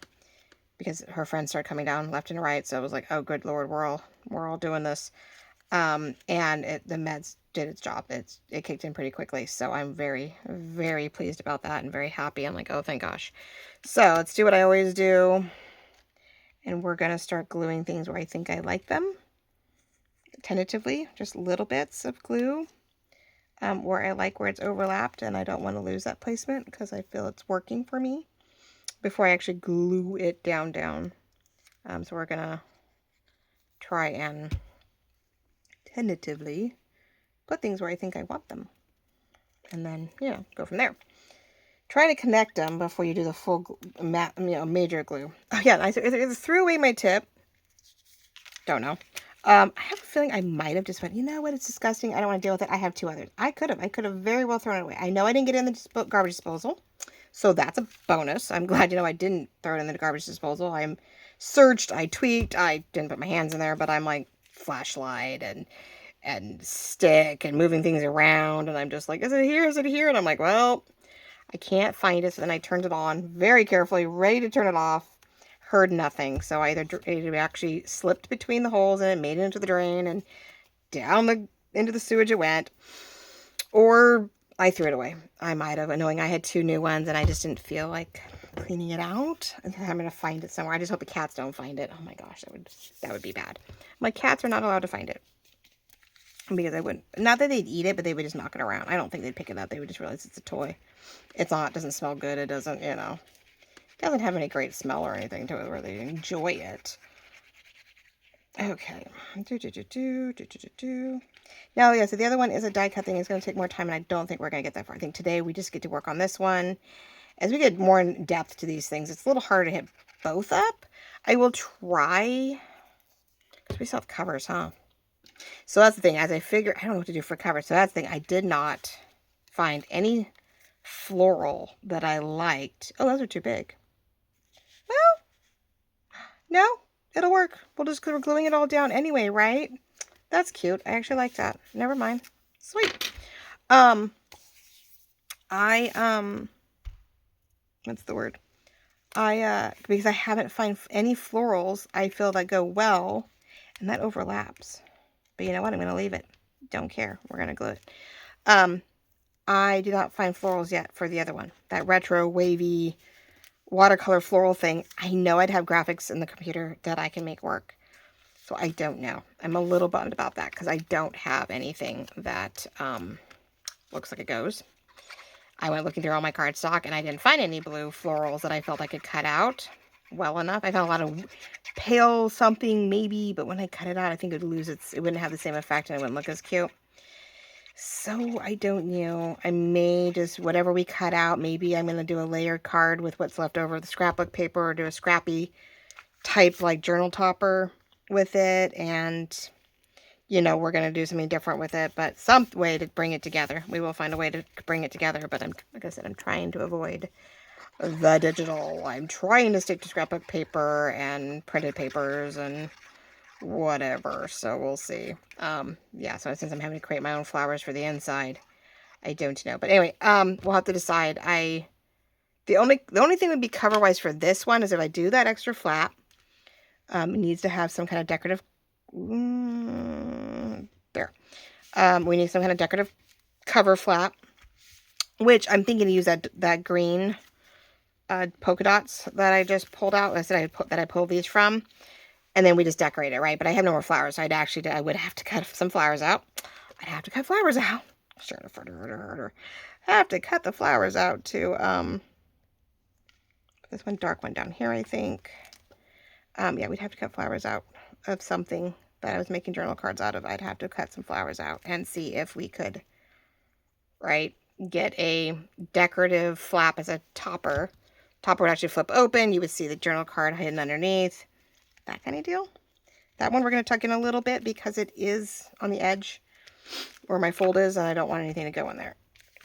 because her friends started coming down left and right. So I was like, oh, good Lord, we're all doing this. And the meds did its job. It kicked in pretty quickly. So I'm very, very pleased about that and very happy. I'm like, oh, thank gosh. So let's do what I always do. And we're going to start gluing things where I think I like them. Tentatively, just little bits of glue where I like where it's overlapped, and I don't want to lose that placement because I feel it's working for me before I actually glue it down. So we're gonna try and tentatively put things where I think I want them, and then go from there. Try to connect them before you do the full major glue. Oh yeah, I threw away my tip. Don't know. I have a feeling I might have just went, you know what, it's disgusting. I don't want to deal with it. I have two others. I could have very well thrown it away. I know I didn't get it in the garbage disposal, so that's a bonus. I'm glad, I didn't throw it in the garbage disposal. I'm searched, I tweaked, I didn't put my hands in there, but I'm like flashlight and stick and moving things around, and I'm just like, is it here? Is it here? And I'm like, well, I can't find it. So then I turned it on very carefully, ready to turn it off. Heard nothing. So either it actually slipped between the holes and it made it into the drain and down into the sewage it went, or I threw it away. I might have, knowing I had two new ones and I just didn't feel like cleaning it out. I'm gonna find it somewhere. I just hope the cats don't find it. Oh my gosh, that would be bad. My cats are not allowed to find it because I wouldn't. Not that they'd eat it, but they would just knock it around. I don't think they'd pick it up. They would just realize it's a toy. It's not. It doesn't smell good. It doesn't. Doesn't have any great smell or anything to it where they enjoy it. Okay. Now, yeah, so the other one is a die cut thing. It's going to take more time, and I don't think we're going to get that far. I think today we just get to work on this one. As we get more in depth to these things, it's a little harder to hit both up. I will try, because we still have covers, huh? So that's the thing. As I figure, I don't know what to do for covers. So that's the thing. I did not find any floral that I liked. Oh, those are too big. Well, no, it'll work. We're gluing it all down anyway, right? That's cute. I actually like that. Never mind. Sweet. What's the word? Because I haven't found any florals I feel that go well, and that overlaps. But you know what? I'm going to leave it. Don't care. We're going to glue it. I did not find florals yet for the other one. That retro, wavy, watercolor floral thing. I know I'd have graphics in the computer that I can make work. So I don't know. I'm a little bummed about that because I don't have anything that looks like it goes. I went looking through all my cardstock and I didn't find any blue florals that I felt I could cut out well enough. I found a lot of pale something maybe, but when I cut it out, I think it would lose its, it wouldn't have the same effect and it wouldn't look as cute. So I don't know. I may just, whatever we cut out, maybe I'm going to do a layered card with what's left over of the scrapbook paper or do a scrappy type like journal topper with it. And, you know, we're going to do something different with it, but some way to bring it together. We will find a way to bring it together, but like I said, I'm trying to avoid the digital. I'm trying to stick to scrapbook paper and printed papers and whatever, so we'll see. Yeah, so since I'm having to create my own flowers for the inside, I don't know. But anyway, we'll have to decide. The only thing would be cover wise for this one is if I do that extra flap, it needs to have some kind of decorative there. We need some kind of decorative cover flap, which I'm thinking to use that green polka dots that I just pulled out. I said I pulled these from. And then we just decorate it, right? But I have no more flowers, so I would have to cut some flowers out. I'd have to cut flowers out. I have to cut the flowers out to, this one dark one down here, I think. Yeah, we'd have to cut flowers out of something that I was making journal cards out of. I'd have to cut some flowers out and see if we could, right, get a decorative flap as a topper. Topper would actually flip open. You would see the journal card hidden underneath. That kind of deal. That one we're going to tuck in a little bit because it is on the edge where my fold is and I don't want anything to go in there.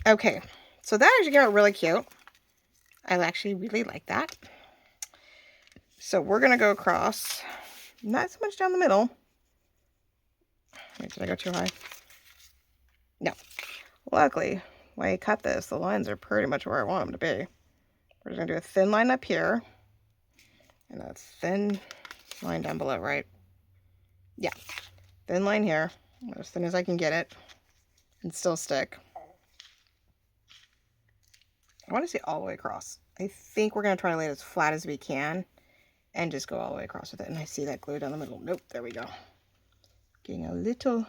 Okay, so that actually came out really cute. I actually really like that. So we're going to go across, not so much down the middle. Wait, did I go too high? No. Luckily, when I cut this, the lines are pretty much where I want them to be. We're just going to do a thin line up here and a thin line down below, right? Yeah, thin line here, as thin as I can get it, and still stick. I want to see all the way across. I think we're going to try to lay it as flat as we can, and just go all the way across with it. And I see that glue down the middle. Nope, there we go. Getting a little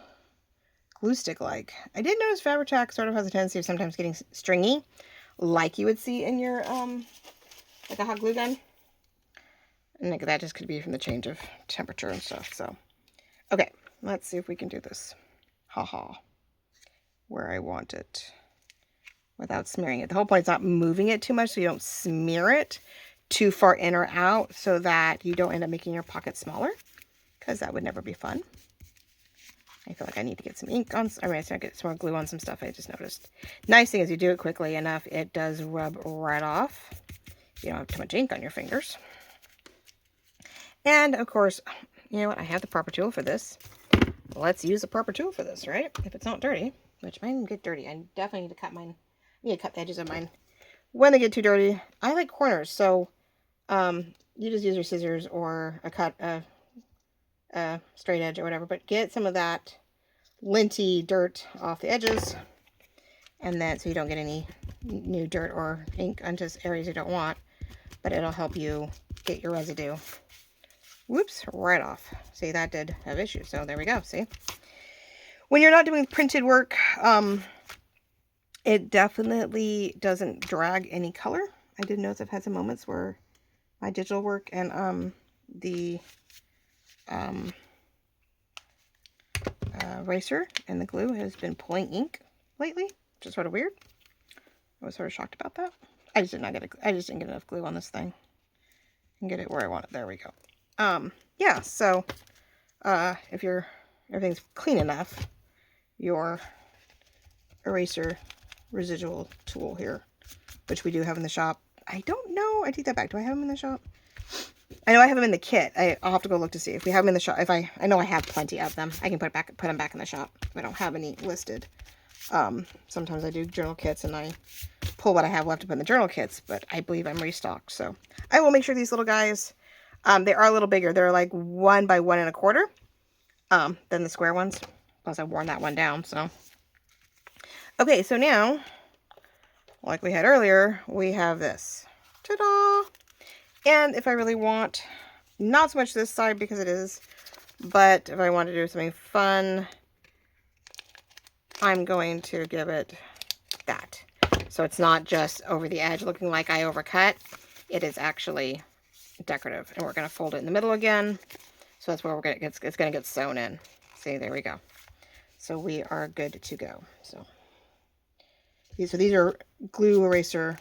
glue stick-like. I did notice Fabri-Tac sort of has a tendency of sometimes getting stringy, like you would see in your, like a hot glue gun. And that just could be from the change of temperature and stuff, so. Okay, let's see if we can do this. Haha. Where I want it. Without smearing it. The whole point is not moving it too much so you don't smear it too far in or out so that you don't end up making your pocket smaller. Because that would never be fun. I feel like I need to get some ink on. I mean, I need to get some more glue on some stuff I just noticed. Nice thing is you do it quickly enough, it does rub right off. You don't have too much ink on your fingers. And, of course, you know what? I have the proper tool for this. Let's use the proper tool for this, right? If it's not dirty, which mine get dirty. I definitely need to cut mine. I need to cut the edges of mine when they get too dirty. I like corners, so you just use your scissors or a straight edge or whatever. But get some of that linty dirt off the edges. And then so you don't get any new dirt or ink onto areas you don't want. But it'll help you get your residue. Whoops, right off. See, that did have issues. So there we go. See? When you're not doing printed work, it definitely doesn't drag any color. I did notice I've had some moments where my digital work and the eraser and the glue has been pulling ink lately, which is sort of weird. I was sort of shocked about that. I just didn't get enough glue on this thing. And get it where I want it. There we go. Yeah, so if everything's clean enough, your eraser residual tool here, which we do have in the shop. I don't know. I take that back. Do I have them in the shop? I know I have them in the kit. I'll have to go look to see if we have them in the shop. I know I have plenty of them. I can put them back in the shop. I don't have any listed. Sometimes I do journal kits and I pull what I have left to put in the journal kits, but I believe I'm restocked. So I will make sure these little guys, they are a little bigger. They're like 1 by 1 1/4 than the square ones. Plus I've worn that one down. So, okay. So now, like we had earlier, we have this. Ta-da! And if I really want, not so much this side because it is, but if I want to do something fun, I'm going to give it that. So it's not just over the edge looking like I overcut. It is actually decorative. And we're going to fold it in the middle again. So that's where it's going to get sewn in. See, there we go. So we are good to go. So these are glue residual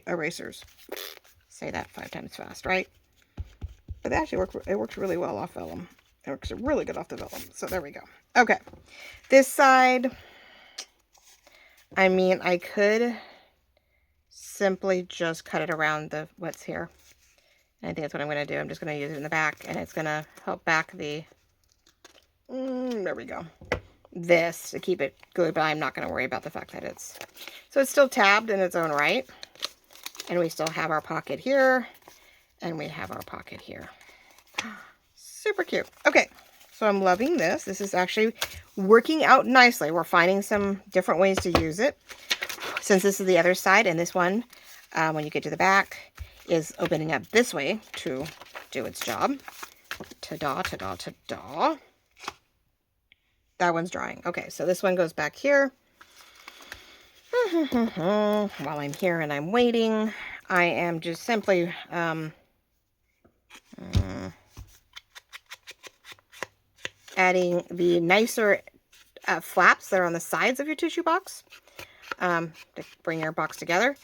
erasers. Say that 5 times fast, right? But they actually works really well off vellum. It works really good off the vellum. So there we go. Okay. This side, I mean, I could simply just cut it around what's here. And I think that's what I'm going to do. I'm just going to use it in the back, and it's going to help back the, there we go, this to keep it good, but I'm not going to worry about the fact that it's still tabbed in its own right. And we still have our pocket here, and we have our pocket here. Super cute. Okay, so I'm loving this. This is actually working out nicely. We're finding some different ways to use it. Since this is the other side, and this one, when you get to the back, is opening up this way to do its job. Ta-da, ta-da, ta-da. That one's drying. Okay, so this one goes back here. While I'm here and I'm waiting, I am just simply adding the nicer flaps that are on the sides of your tissue box to bring your box together.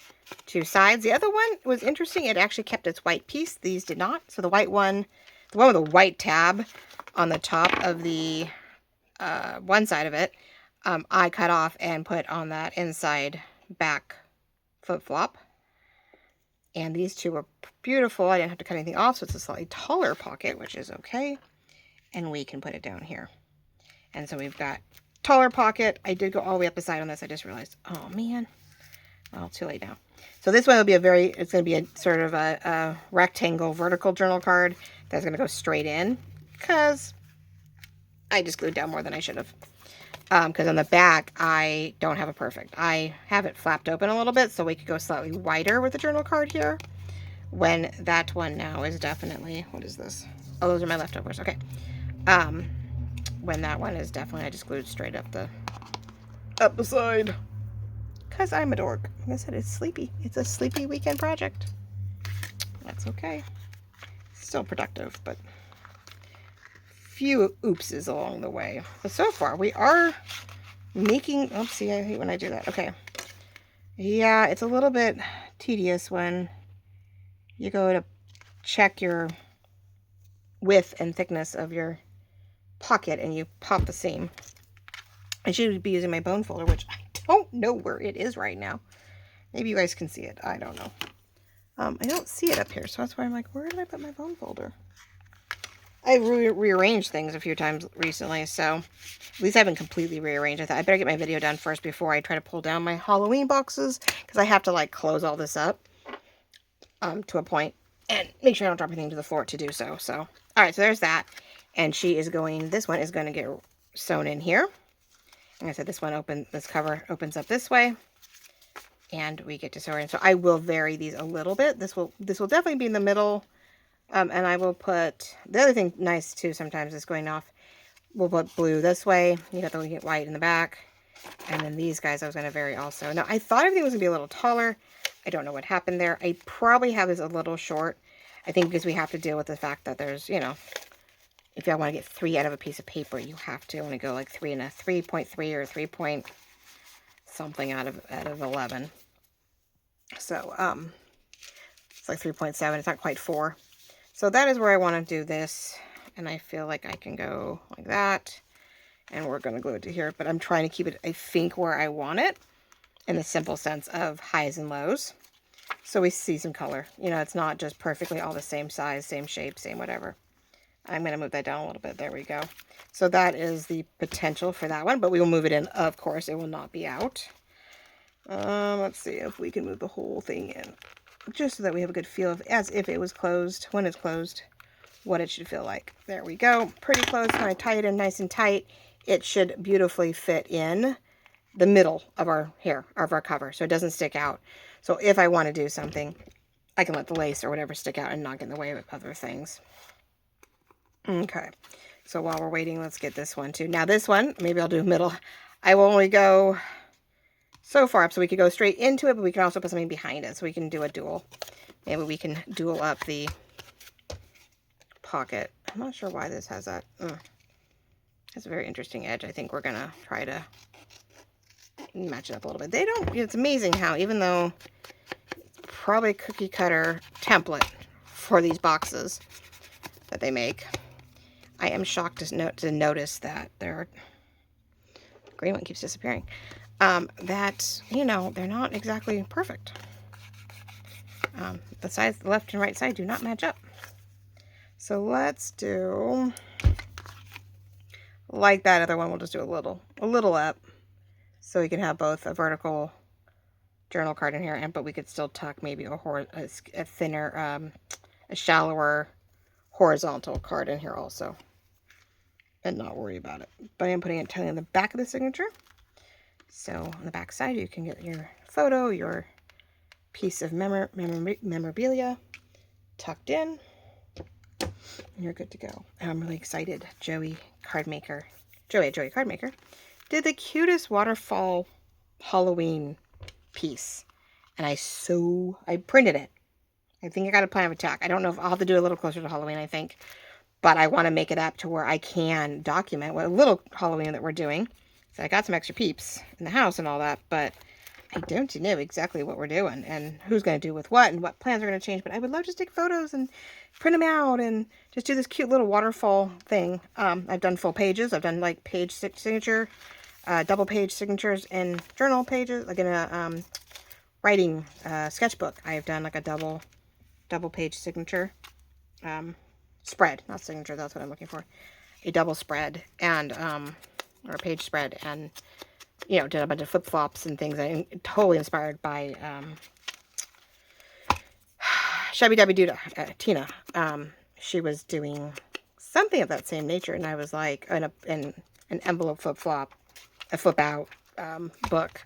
2 sides. The other one was interesting. It actually kept its white piece. These did not. So the white one, the one with the white tab on the top of the one side of it, I cut off and put on that inside back flip-flop. And these two were beautiful. I didn't have to cut anything off, so it's a slightly taller pocket, which is okay. And we can put it down here. And so we've got taller pocket. I did go all the way up the side on this. I just realized, oh man. Well, too late now. So this one will be it's going to be a sort of a rectangle vertical journal card that's going to go straight in, because I just glued down more than I should have. Because on the back, I don't have a perfect. I have it flapped open a little bit so we could go slightly wider with the journal card here. When that one now is definitely, what is this? Oh, those are my leftovers. Okay. When that one is definitely, I just glued straight up the side. Because I'm a dork. Like I said, it's sleepy. It's a sleepy weekend project. That's okay. Still productive, but few oopses along the way. But so far, we are making... Oopsie, I hate when I do that. Okay. Yeah, it's a little bit tedious when you go to check your width and thickness of your pocket and you pop the seam. I should be using my bone folder, which I don't know where it is right now. Maybe you guys can see it. I don't know. I don't see it up here, so that's why I'm like, where did I put my bone folder? I've rearranged things a few times recently, so at least I haven't completely rearranged. I thought I better get my video done first before I try to pull down my Halloween boxes, because I have to like close all this up to a point and make sure I don't drop anything to the floor to do so. So, all right, so there's that. And this one is going to get sewn in here. Like I said, this cover opens up this way, and we get to sew in. So I will vary these a little bit. This will definitely be in the middle. And I will put, the other thing nice too sometimes is going off, we'll put blue this way. You got the white in the back. And then these guys I was going to vary also. Now, I thought everything was going to be a little taller. I don't know what happened there. I probably have this a little short. I think because we have to deal with the fact that there's, if y'all want to get 3 out of a piece of paper, you have to only go like 3 and a 3.3 or 3 point something out of 11. So, it's like 3.7. It's not quite 4. So that is where I want to do this. And I feel like I can go like that. And we're going to glue it to here. But I'm trying to keep it, I think, where I want it. In the simple sense of highs and lows. So we see some color. You know, it's not just perfectly all the same size, same shape, same whatever. I'm going to move that down a little bit. There we go. So that is the potential for that one. But we will move it in. Of course, it will not be out. Let's see if we can move the whole thing in. Just so that we have a good feel of, as if it was closed, when it's closed, what it should feel like. There we go. Pretty close. When I tie it in nice and tight, it should beautifully fit in the middle of our hair, of our cover, so it doesn't stick out. So if I want to do something, I can let the lace or whatever stick out and not get in the way of other things. Okay, so while we're waiting, let's get this one too. Now this one, maybe I'll do middle. I will only go so far up, so we could go straight into it, but we can also put something behind it, so we can do a dual. Maybe we can dual up the pocket. I'm not sure why this has that. It's a very interesting edge. I think we're gonna try to match it up a little bit. They don't, it's amazing how, even though it's probably a cookie cutter template for these boxes that they make, I am shocked to notice that their green one keeps disappearing. That, you know, they're not exactly perfect. The sides, the left and right side do not match up. So let's do, like that other one, we'll just do a little up. So we can have both a vertical journal card in here, but we could still tuck maybe a thinner, a shallower horizontal card in here also. And not worry about it. But I am putting it totally on the back of the signature. So on the back side, you can get your photo, your piece of memorabilia tucked in. And you're good to go. I'm really excited. Joey Cardmaker did the cutest waterfall Halloween piece. And I printed it. I think I got a plan of attack. I don't know if I'll have to do a little closer to Halloween, I think. But I want to make it up to where I can document what a little Halloween that we're doing. So I got some extra peeps in the house and all that, but I don't know exactly what we're doing and who's going to do with what and what plans are going to change. But I would love to take photos and print them out and just do this cute little waterfall thing. I've done full pages. I've done like page signature, double page signatures in journal pages, like in a writing sketchbook. I've done like a double page signature spread, not signature, that's what I'm looking for. A double spread and or a page spread, and you know, did a bunch of flip-flops and things. I'm totally inspired by Shabby Dabby Duda, Tina. She was doing something of that same nature, and I was like, an envelope flip-flop, a flip-out book,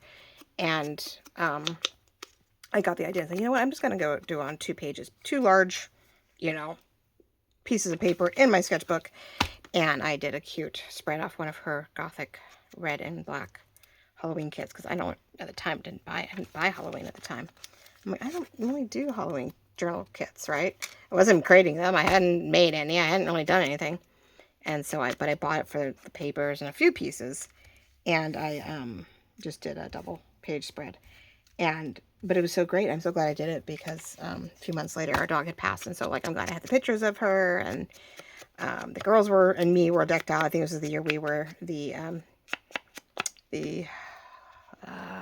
and I got the idea. I was like, you know what, I'm just going to go do on 2 pages, 2 large, you know, pieces of paper in my sketchbook, and I did a cute spread off one of her gothic red and black Halloween kits, because I don't, at the time, I didn't buy Halloween at the time. I'm like, I don't really do Halloween journal kits, right? I wasn't creating them. I hadn't made any. I hadn't really done anything. And so but I bought it for the papers and a few pieces, and I just did a double page spread. But it was so great. I'm so glad I did it, because a few months later our dog had passed, and so like I'm glad I had the pictures of her, and the girls and me were decked out. I think this was the year we were the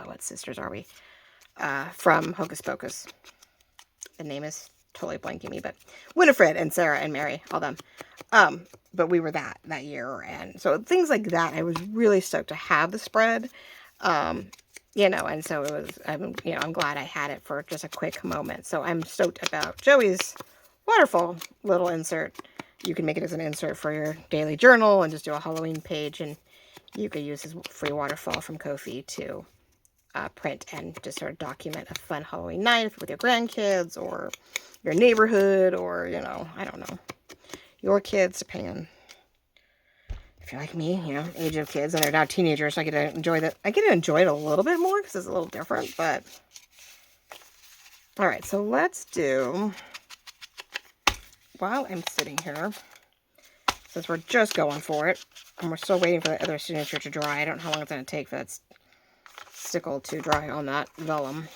what sisters are we? From Hocus Pocus. The name is totally blanking me, but Winifred and Sarah and Mary, all them. But we were that year, and so things like that. I was really stoked to have the spread. You know, and so it was, you know, I'm glad I had it for just a quick moment. So I'm stoked about Joey's waterfall little insert. You can make it as an insert for your daily journal and just do a Halloween page, and you could use his free waterfall from Ko-fi to print and just sort of document a fun Halloween night with your grandkids or your neighborhood, or, you know, I don't know, your kids, depending on if you're like me, you know, age of kids, and they're now teenagers, so I get to enjoy that. I get to enjoy it a little bit more because it's a little different, but all right, so let's do, while I'm sitting here, since we're just going for it. And we're still waiting for the other signature to dry. I don't know how long it's going to take for that stickle to dry on that vellum.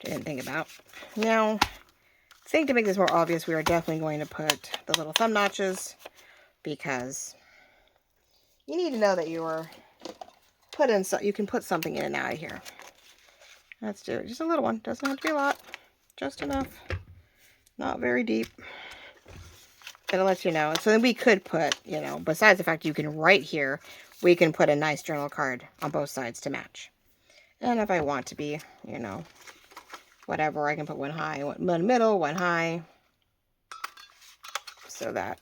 I didn't think about. Now, I think to make this more obvious, we are definitely going to put the little thumb notches, because you need to know that you are you can put something in and out of here. Let's do it. Just a little one. Doesn't have to be a lot. Just enough. Not very deep. It'll let you know. So then we could put, you know, besides the fact you can write here, we can put a nice journal card on both sides to match. And if I want to be, you know, whatever, I can put one high, one middle, one high. So that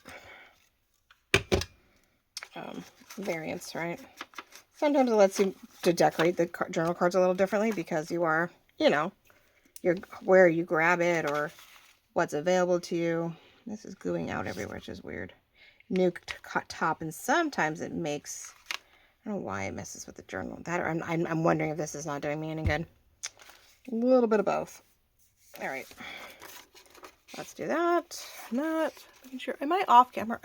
variance, right? Sometimes it lets you to decorate the journal cards a little differently, because you are, you know, you're where you grab it or what's available to you. This is gooing out everywhere, which is weird. New top, and sometimes it makes, I don't know why it messes with the journal. That, or I'm wondering if this is not doing me any good. A little bit of both. All right, let's do that. Not making sure. Am I off camera?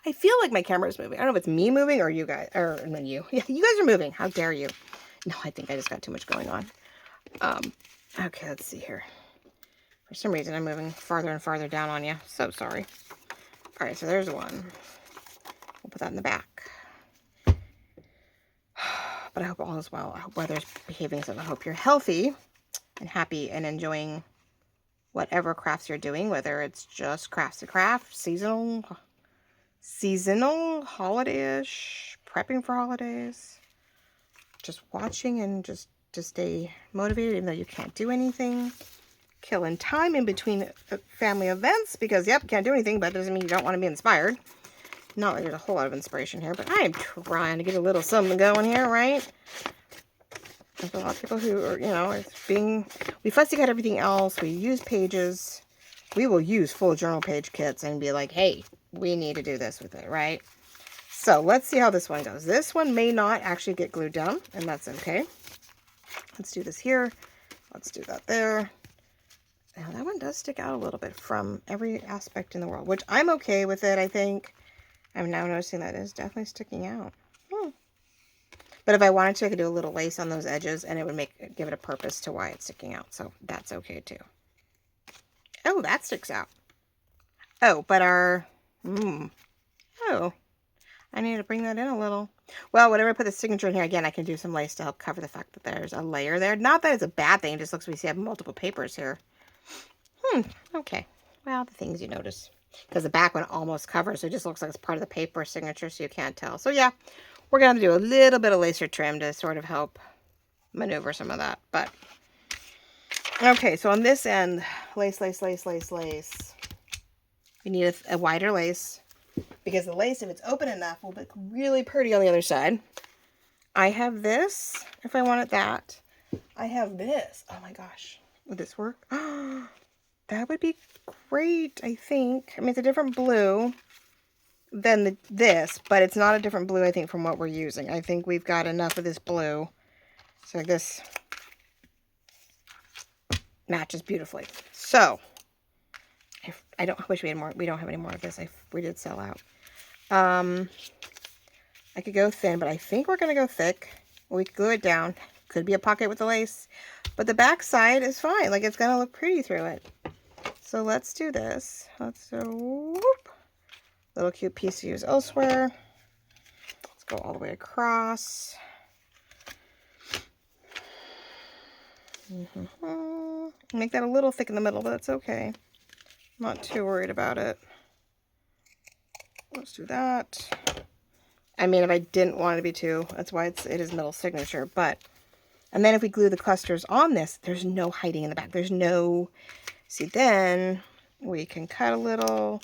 I feel like my camera is moving. I don't know if it's me moving or you guys, or no, you. Yeah, you guys are moving. How dare you? No, I think I just got too much going on. Okay, let's see here. For some reason, I'm moving farther and farther down on you. So sorry. All right, so there's one. We'll put that in the back. But I hope all is well. I hope weather's behaving so. I hope you're healthy and happy and enjoying whatever crafts you're doing, whether it's just crafts to craft, seasonal, holiday-ish, prepping for holidays, just watching and just to stay motivated even though you can't do anything, killing time in between family events, because yep, can't do anything, but doesn't mean you don't want to be inspired. Not that there's a whole lot of inspiration here, but I'm trying to get a little something going here, right? There's a lot of people who are, you know, we fussy cut everything else. We use pages. We will use full journal page kits and be like, hey, we need to do this with it, right? So let's see how this one goes. This one may not actually get glued down, and that's okay. Let's do this here. Let's do that there. Now that one does stick out a little bit from every aspect in the world, which I'm okay with it, I think. I'm now noticing that it's definitely sticking out. But if I wanted to, I could do a little lace on those edges, and it would give it a purpose to why it's sticking out. So that's okay too. Oh, that sticks out. Oh, but oh, I need to bring that in a little. Well, whenever I put the signature in here, again, I can do some lace to help cover the fact that there's a layer there. Not that it's a bad thing. It just looks like we have multiple papers here. Okay. Well, the things you notice. Because the back one almost covers, so it just looks like it's part of the paper signature, so you can't tell. So yeah, we're going to do a little bit of lacer trim to sort of help maneuver some of that. But okay, so on this end, lace. We need a wider lace, because the lace, if it's open enough, will look really pretty on the other side. I have this, if I wanted that. I have this. Oh my gosh. Would this work? That would be great, I think. I mean, it's a different blue than this, but it's not a different blue, I think, from what we're using. I think we've got enough of this blue. So this matches beautifully. So, I wish we had more. We don't have any more of this. We did sell out. I could go thin, but I think we're going to go thick. We could glue it down. Could be a pocket with the lace. But the back side is fine. Like, it's going to look pretty through it. So let's do this. Let's do, whoop, little cute piece to use elsewhere. Let's go all the way across. Make that a little thick in the middle, but it's okay. I'm not too worried about it. Let's do that. I mean, if I didn't want it to be too, that's why it is middle signature. But, and then if we glue the clusters on this, there's no hiding in the back. There's no, see, then we can cut a little,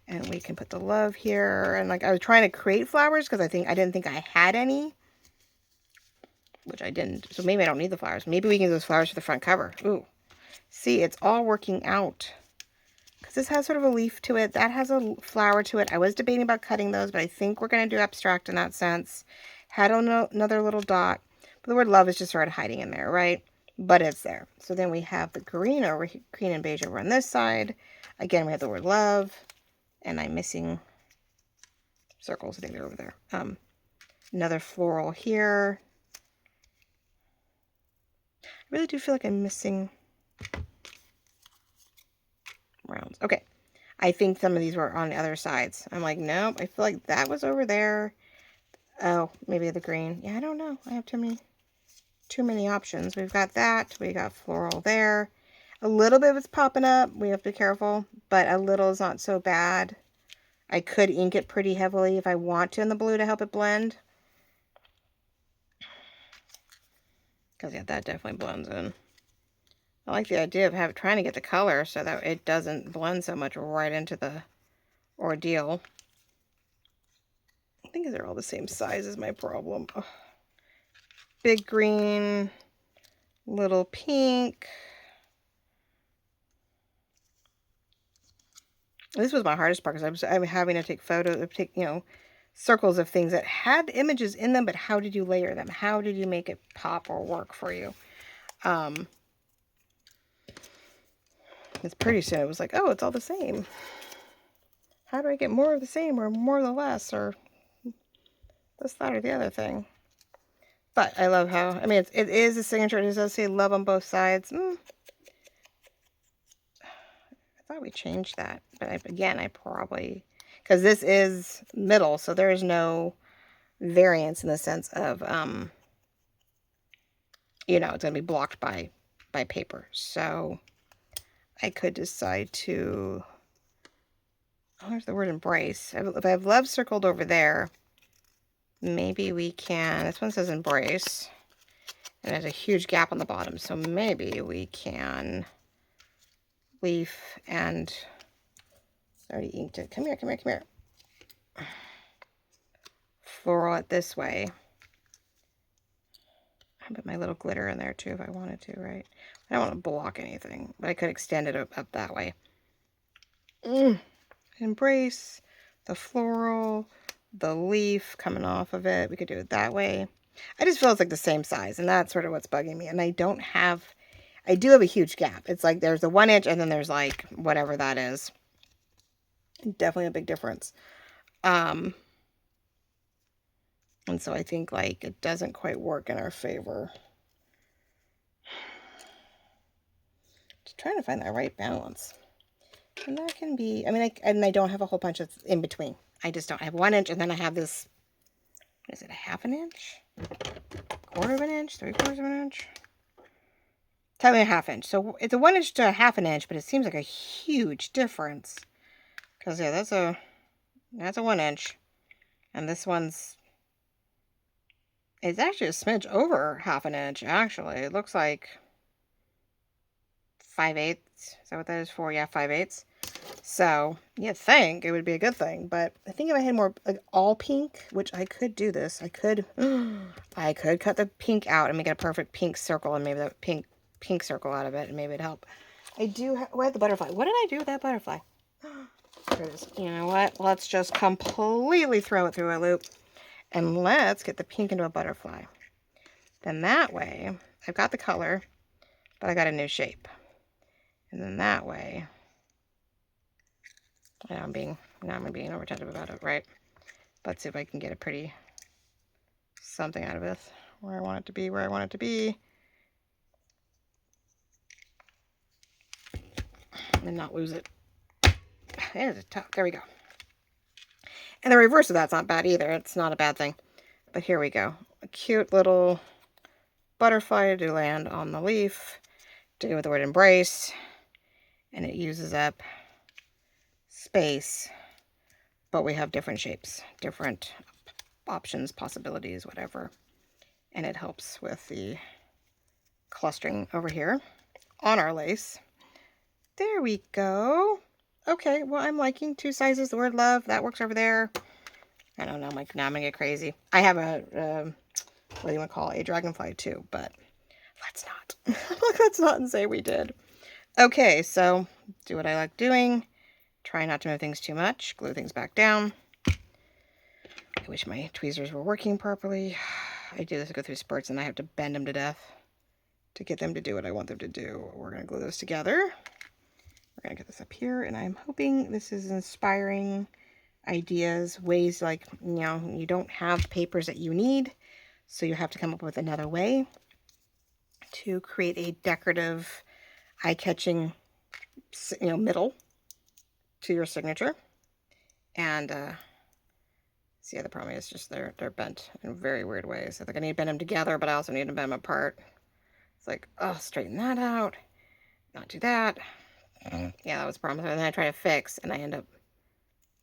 and we can put the love here. And like, I was trying to create flowers because I didn't think I had any, which I didn't. So maybe I don't need the flowers. Maybe we can use those flowers for the front cover. Ooh, see, it's all working out. Because this has sort of a leaf to it. That has a flower to it. I was debating about cutting those, but I think we're going to do abstract in that sense. Had another little dot. But the word love is just sort of hiding in there, right? But it's there. So then we have the green over here, green and beige over on this side. Again, we have the word love. And I'm missing circles. I think they're over there. Another floral here. I really do feel like I'm missing rounds. Okay. I think some of these were on the other sides. I'm like, nope, I feel like that was over there. Oh, maybe the green. Yeah, I don't know. I have too many options. We've got that. We got floral there. A little bit of it's popping up. We have to be careful, but a little is not so bad. I could ink it pretty heavily if I want to in the blue to help it blend. Because, yeah, that definitely blends in. I like the idea of trying to get the color so that it doesn't blend so much right into the ordeal. I think they're all the same size is my problem. Oh. Big green, little pink. This was my hardest part because I'm having to take photos, you know, circles of things that had images in them, but how did you layer them? How did you make it pop or work for you? It's pretty soon it was like, oh, it's all the same. How do I get more of the same or more of the less or this, that, or the other thing? But I love how, I mean, it is a signature. It does say love on both sides. I thought we changed that, but again, I probably, because this is middle, so there is no variance in the sense of, you know, it's going to be blocked by paper. So I could decide to, oh, there's the word embrace. If I have love circled over there, maybe we can, this one says embrace, and there's a huge gap on the bottom, so maybe we can leaf and, I already inked it. Come here, come here, come here. Floral it this way. I put my little glitter in there too if I wanted to, right? I don't want to block anything, but I could extend it up that way. Embrace the floral, the leaf coming off of it. We could do it that way. I just feel it's like the same size, and that's sort of what's bugging me. And I do have a huge gap. It's like there's a 1 inch and then there's like whatever that is. Definitely a big difference. And so I think like it doesn't quite work in our favor. Just trying to find that right balance. And that can be, I mean, I don't have a whole bunch of in between. I just don't have 1 inch, and then I have this, is it a 1/2 inch? 1/4 inch? 3/4 inch? Tell me a 1/2 inch. So it's a 1 inch to a 1/2 inch, but it seems like a huge difference. Because, yeah, that's a 1 inch. And this one's, it's actually a smidge over 1/2 inch, actually. It looks like 5/8. Is that what that is for? Yeah, 5/8. So, you'd think it would be a good thing. But I think if I had more, like, all pink, which I could do this. I could cut the pink out and make it a perfect pink circle, and maybe that pink circle out of it, and maybe it'd help. I do have the butterfly. What did I do with that butterfly? There it is. You know what? Let's just completely throw it through a loop. And let's get the pink into a butterfly. Then that way, I've got the color, but I got a new shape. And then that way, I'm being overtentative about it, right? Let's see if I can get a pretty something out of this. Where I want it to be, where I want it to be. And not lose it. It is tough. There we go. And the reverse of that's not bad either. It's not a bad thing. But here we go. A cute little butterfly to land on the leaf. To do with the word embrace. And it uses up space. But we have different shapes. Different options, possibilities, whatever. And it helps with the clustering over here on our lace. There we go. Okay, well, I'm liking 2 sizes. The word love, that works over there. I don't know, like, now I'm gonna get crazy. I have a, what do you want to call it? A dragonfly too, but let's not. Let's not and say we did. Okay, so do what I like doing. Try not to move things too much. Glue things back down. I wish my tweezers were working properly. I do this, I go through spurts, and I have to bend them to death to get them to do what I want them to do. We're gonna glue those together. We're going to get this up here, and I'm hoping this is inspiring ideas, ways like, you don't have papers that you need, so you have to come up with another way to create a decorative, eye-catching, middle to your signature. And see, the problem is just they're bent in very weird ways. I think I need to bend them together, but I also need to bend them apart. It's like, oh, straighten that out, not do that. Yeah, that was a problem. And then I try to fix, and I end up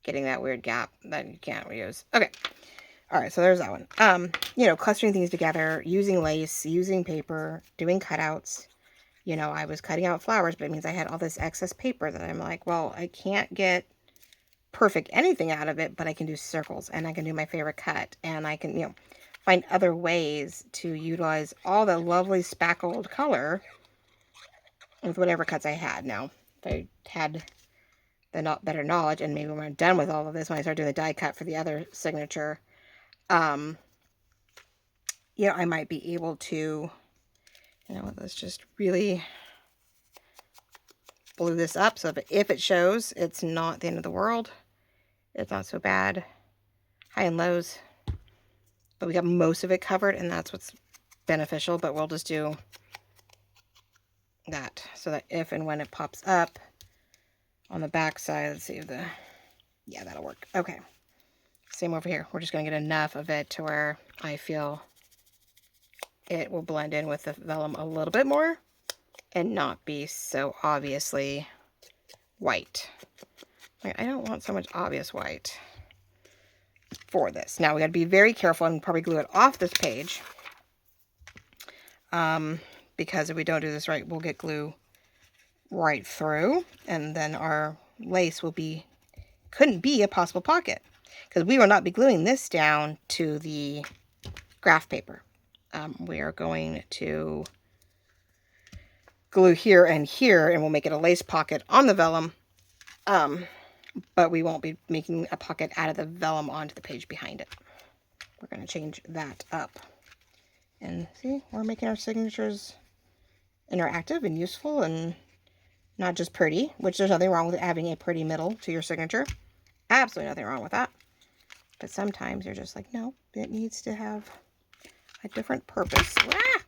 getting that weird gap that you can't reuse. Okay. All right, so there's that one. Clustering things together, using lace, using paper, doing cutouts. I was cutting out flowers, but it means I had all this excess paper that I'm like, well, I can't get perfect anything out of it, but I can do circles, and I can do my favorite cut, and I can, find other ways to utilize all the lovely spackled color with whatever cuts I had. Now, if I had the better knowledge, and maybe when I'm done with all of this, when I start doing the die cut for the other signature, I might be able to, let's just really blue this up so that if it shows, it's not the end of the world. It's not so bad. High and lows. But we got most of it covered, and that's what's beneficial. But we'll just do that so that if and when it pops up on the back side, let's see if yeah, that'll work. Okay. Same over here. We're just going to get enough of it to where I feel it will blend in with the vellum a little bit more and not be so obviously white. I don't want so much obvious white for this. Now we got to be very careful and probably glue it off this page, because if we don't do this right, we'll get glue right through, and then our lace couldn't be a possible pocket, because we will not be gluing this down to the graph paper. We are going to glue here, and we'll make it a lace pocket on the vellum. But we won't be making a pocket out of the vellum onto the page behind it. We're going to change that up. And see, we're making our signatures interactive and useful and not just pretty, which there's nothing wrong with having a pretty middle to your signature. Absolutely nothing wrong with that. But sometimes you're just like, no, it needs to have a different purpose. Ah!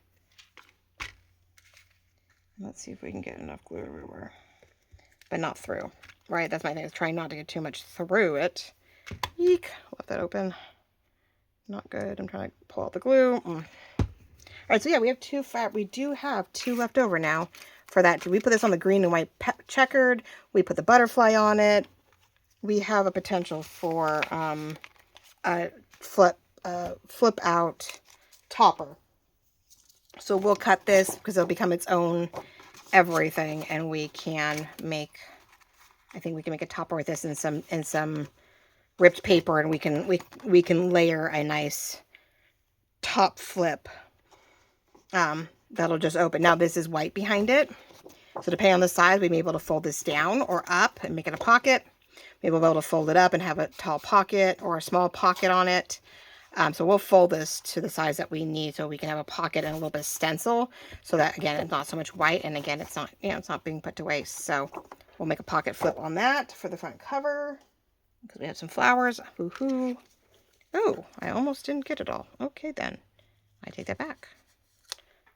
Let's see if we can get enough glue everywhere. But not through. Right, that's my thing, is trying not to get too much through it. Eek, left that open. Not good. I'm trying to pull out the glue. All right, so yeah, we do have two left over now for that. We put this on the green and white checkered. We put the butterfly on it. We have a potential for a flip out topper. So we'll cut this because it'll become its own everything, and we can make, I think we can make a topper with this and some ripped paper, and we can layer a nice top flip that'll just open. Now this is white behind it, so depending on the size, we may be able to fold this down or up and make it a pocket. Maybe we'll be able to fold it up and have a tall pocket or a small pocket on it. So we'll fold this to the size that we need so we can have a pocket and a little bit of stencil, so that again it's not so much white, and again it's not, it's not being put to waste. So we'll make a pocket flip on that for the front cover because we have some flowers. Woohoo! Oh, I almost didn't get it all. Okay then, I take that back.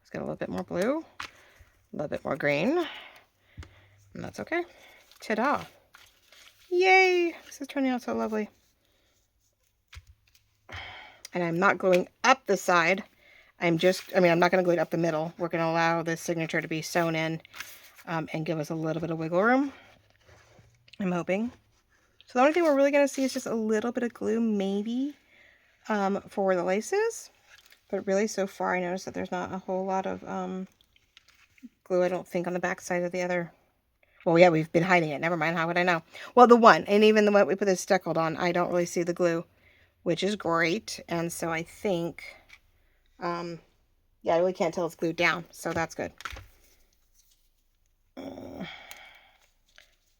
Let's get a little bit more blue, a little bit more green, and that's okay. Ta-da! Yay! This is turning out so lovely. And I'm not gluing up the side. I'm not going to glue it up the middle. We're going to allow this signature to be sewn in and give us a little bit of wiggle room, I'm hoping. So the only thing we're really going to see is just a little bit of glue, maybe, for where the lace is. But really, so far, I noticed that there's not a whole lot of glue, I don't think, on the back side of the other. Well, yeah, we've been hiding it. Never mind. How would I know? Well, the one, and even the one we put this stuccoed on, I don't really see the glue, which is great. And so I think, yeah, I really can't tell it's glued down, so that's good.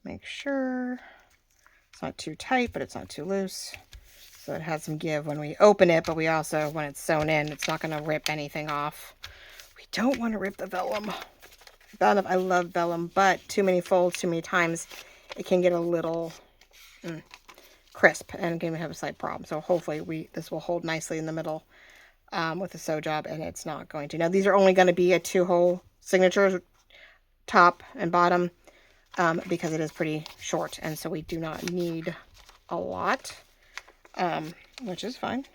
Make sure it's not too tight, but it's not too loose. So it has some give when we open it, but we also, when it's sewn in, it's not going to rip anything off. We don't want to rip the vellum. I love vellum, but too many folds, too many times, it can get a little crisp and going to have a slight problem. So hopefully this will hold nicely in the middle with the sew job, and it's not going to. Now these are only going to be a 2-hole signature, top and bottom, because it is pretty short, and so we do not need a lot, which is fine.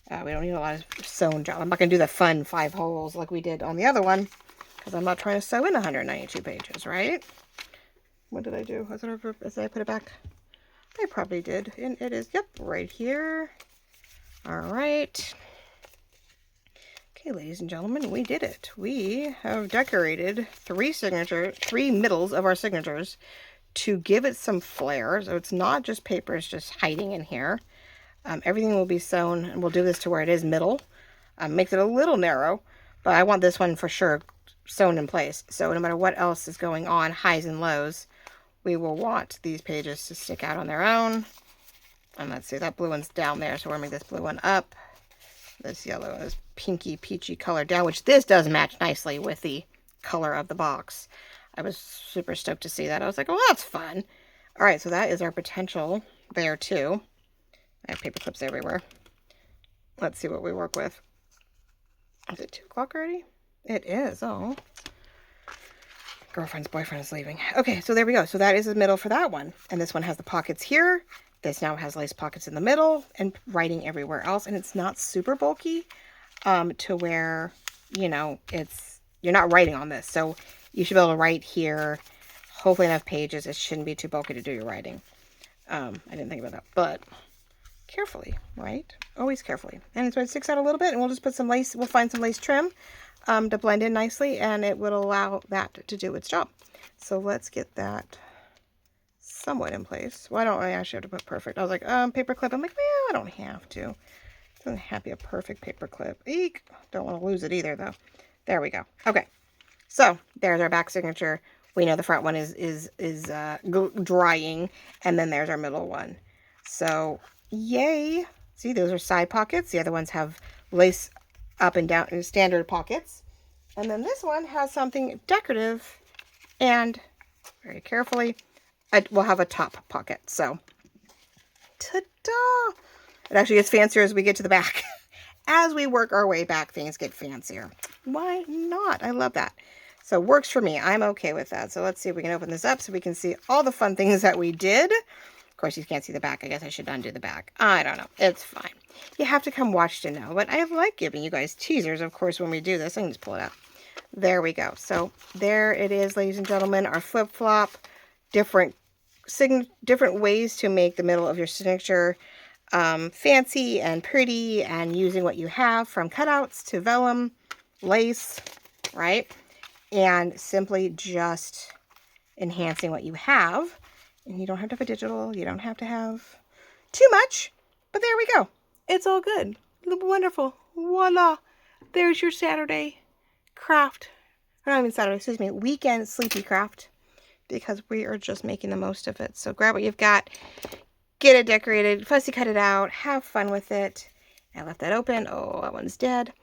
We don't need a lot of sewn job. I'm not going to do the fun 5 holes like we did on the other one, because I'm not trying to sew in 192 pages, right? What did I do? Did I put it back? I probably did. And it is, yep, right here. All right. Okay, ladies and gentlemen, we did it. We have decorated 3 middles of our signatures to give it some flair. So it's not just paper, it's just hiding in here. Everything will be sewn, and we'll do this to where it is middle. Makes it a little narrow, but I want this one for sure sewn in place. So no matter what else is going on, highs and lows, we will want these pages to stick out on their own. And let's see, that blue one's down there, so we're going to make this blue one up. This yellow, this pinky peachy color down, which this does match nicely with the color of the box. I was super stoked to see that. I was like, oh, that's fun. All right, so that is our potential there too. I have paper clips everywhere. Let's see what we work with. Is it 2 o'clock already? It is. Oh. Girlfriend's boyfriend is leaving. Okay, so there we go. So that is the middle for that one. And this one has the pockets here. This now has lace pockets in the middle and writing everywhere else. And it's not super bulky to where, you know, you're not writing on this. So you should be able to write here. Hopefully enough pages. It shouldn't be too bulky to do your writing. I didn't think about that, but carefully, right? Always carefully. And so it sticks out a little bit, and we'll just put some lace. We'll find some lace trim to blend in nicely, and it will allow that to do its job. So let's get that somewhat in place. Well, I don't really actually have to put perfect. I was like, paper clip. I'm like, well, I don't have to. It doesn't have to be a perfect paper clip. Eek. Don't want to lose it either, though. There we go. Okay. So there's our back signature. We know the front one is drying, and then there's our middle one. So yay. See, those are side pockets. The other ones have lace up and down in standard pockets. And then this one has something decorative, and very carefully, we'll have a top pocket. So, ta-da! It actually gets fancier as we get to the back. As we work our way back, things get fancier. Why not? I love that. So works for me. I'm okay with that. So let's see if we can open this up so we can see all the fun things that we did. Of course, you can't see the back. I guess I should undo the back. I don't know. It's fine. You have to come watch to know. But I like giving you guys teasers, of course, when we do this. I can just pull it out. There we go. So there it is, ladies and gentlemen. Our flip-flop. Different ways to make the middle of your signature fancy and pretty, and using what you have, from cutouts to vellum, lace, right? And simply just enhancing what you have. And you don't have to have a digital. You don't have to have too much. But there we go. It's all good. Wonderful. Voila. There's your Saturday craft. Or not even Saturday, excuse me. Weekend sleepy craft. Because we are just making the most of it. So grab what you've got. Get it decorated. Fussy cut it out. Have fun with it. I left that open. Oh, that one's dead.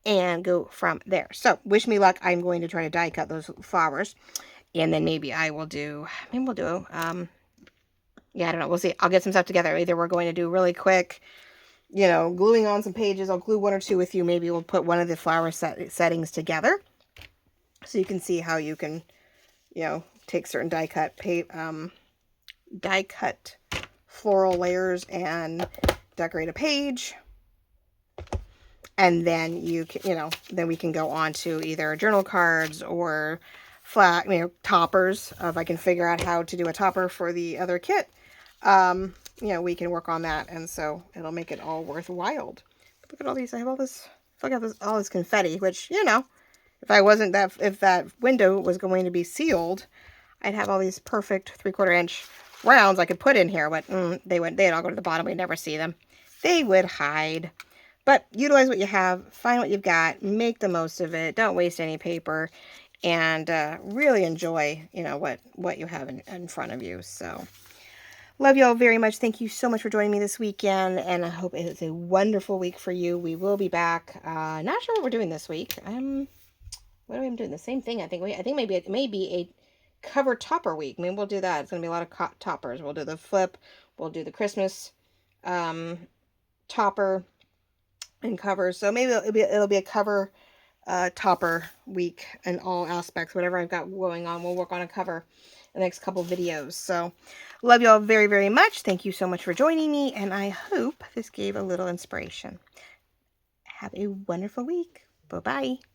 And go from there. So wish me luck. I'm going to try to die cut those flowers. And then maybe we'll do, yeah, I don't know. We'll see. I'll get some stuff together. Either we're going to do really quick, you know, gluing on some pages. I'll glue 1 or 2 with you. Maybe we'll put one of the flower settings together. So you can see how you can, you know, take certain die cut floral layers and decorate a page. And then you can, you know, then we can go on to either journal cards or flat, you know, toppers. If I can figure out how to do a topper for the other kit, you know, we can work on that, and so it'll make it all worthwhile. Look at all these. I have all this. Look at this, all this confetti. Which, you know, if that window was going to be sealed, I'd have all these perfect 3/4 inch rounds I could put in here. But they'd all go to the bottom. We'd never see them. They would hide. But utilize what you have. Find what you've got. Make the most of it. Don't waste any paper. And really enjoy, you know, what you have in front of you. So, love you all very much. Thank you so much for joining me this weekend, and I hope it's a wonderful week for you. We will be back. Not sure what we're doing this week. What are we doing? The same thing. I think maybe it may be a cover topper week. Maybe we'll do that. It's going to be a lot of toppers. We'll do the flip. We'll do the Christmas topper and covers. So maybe it'll be a cover topper week in all aspects. Whatever I've got going on, we'll work on a cover in the next couple videos. So love you all very, very much. Thank you so much for joining me, and I hope this gave a little inspiration. Have a wonderful week. Bye-bye.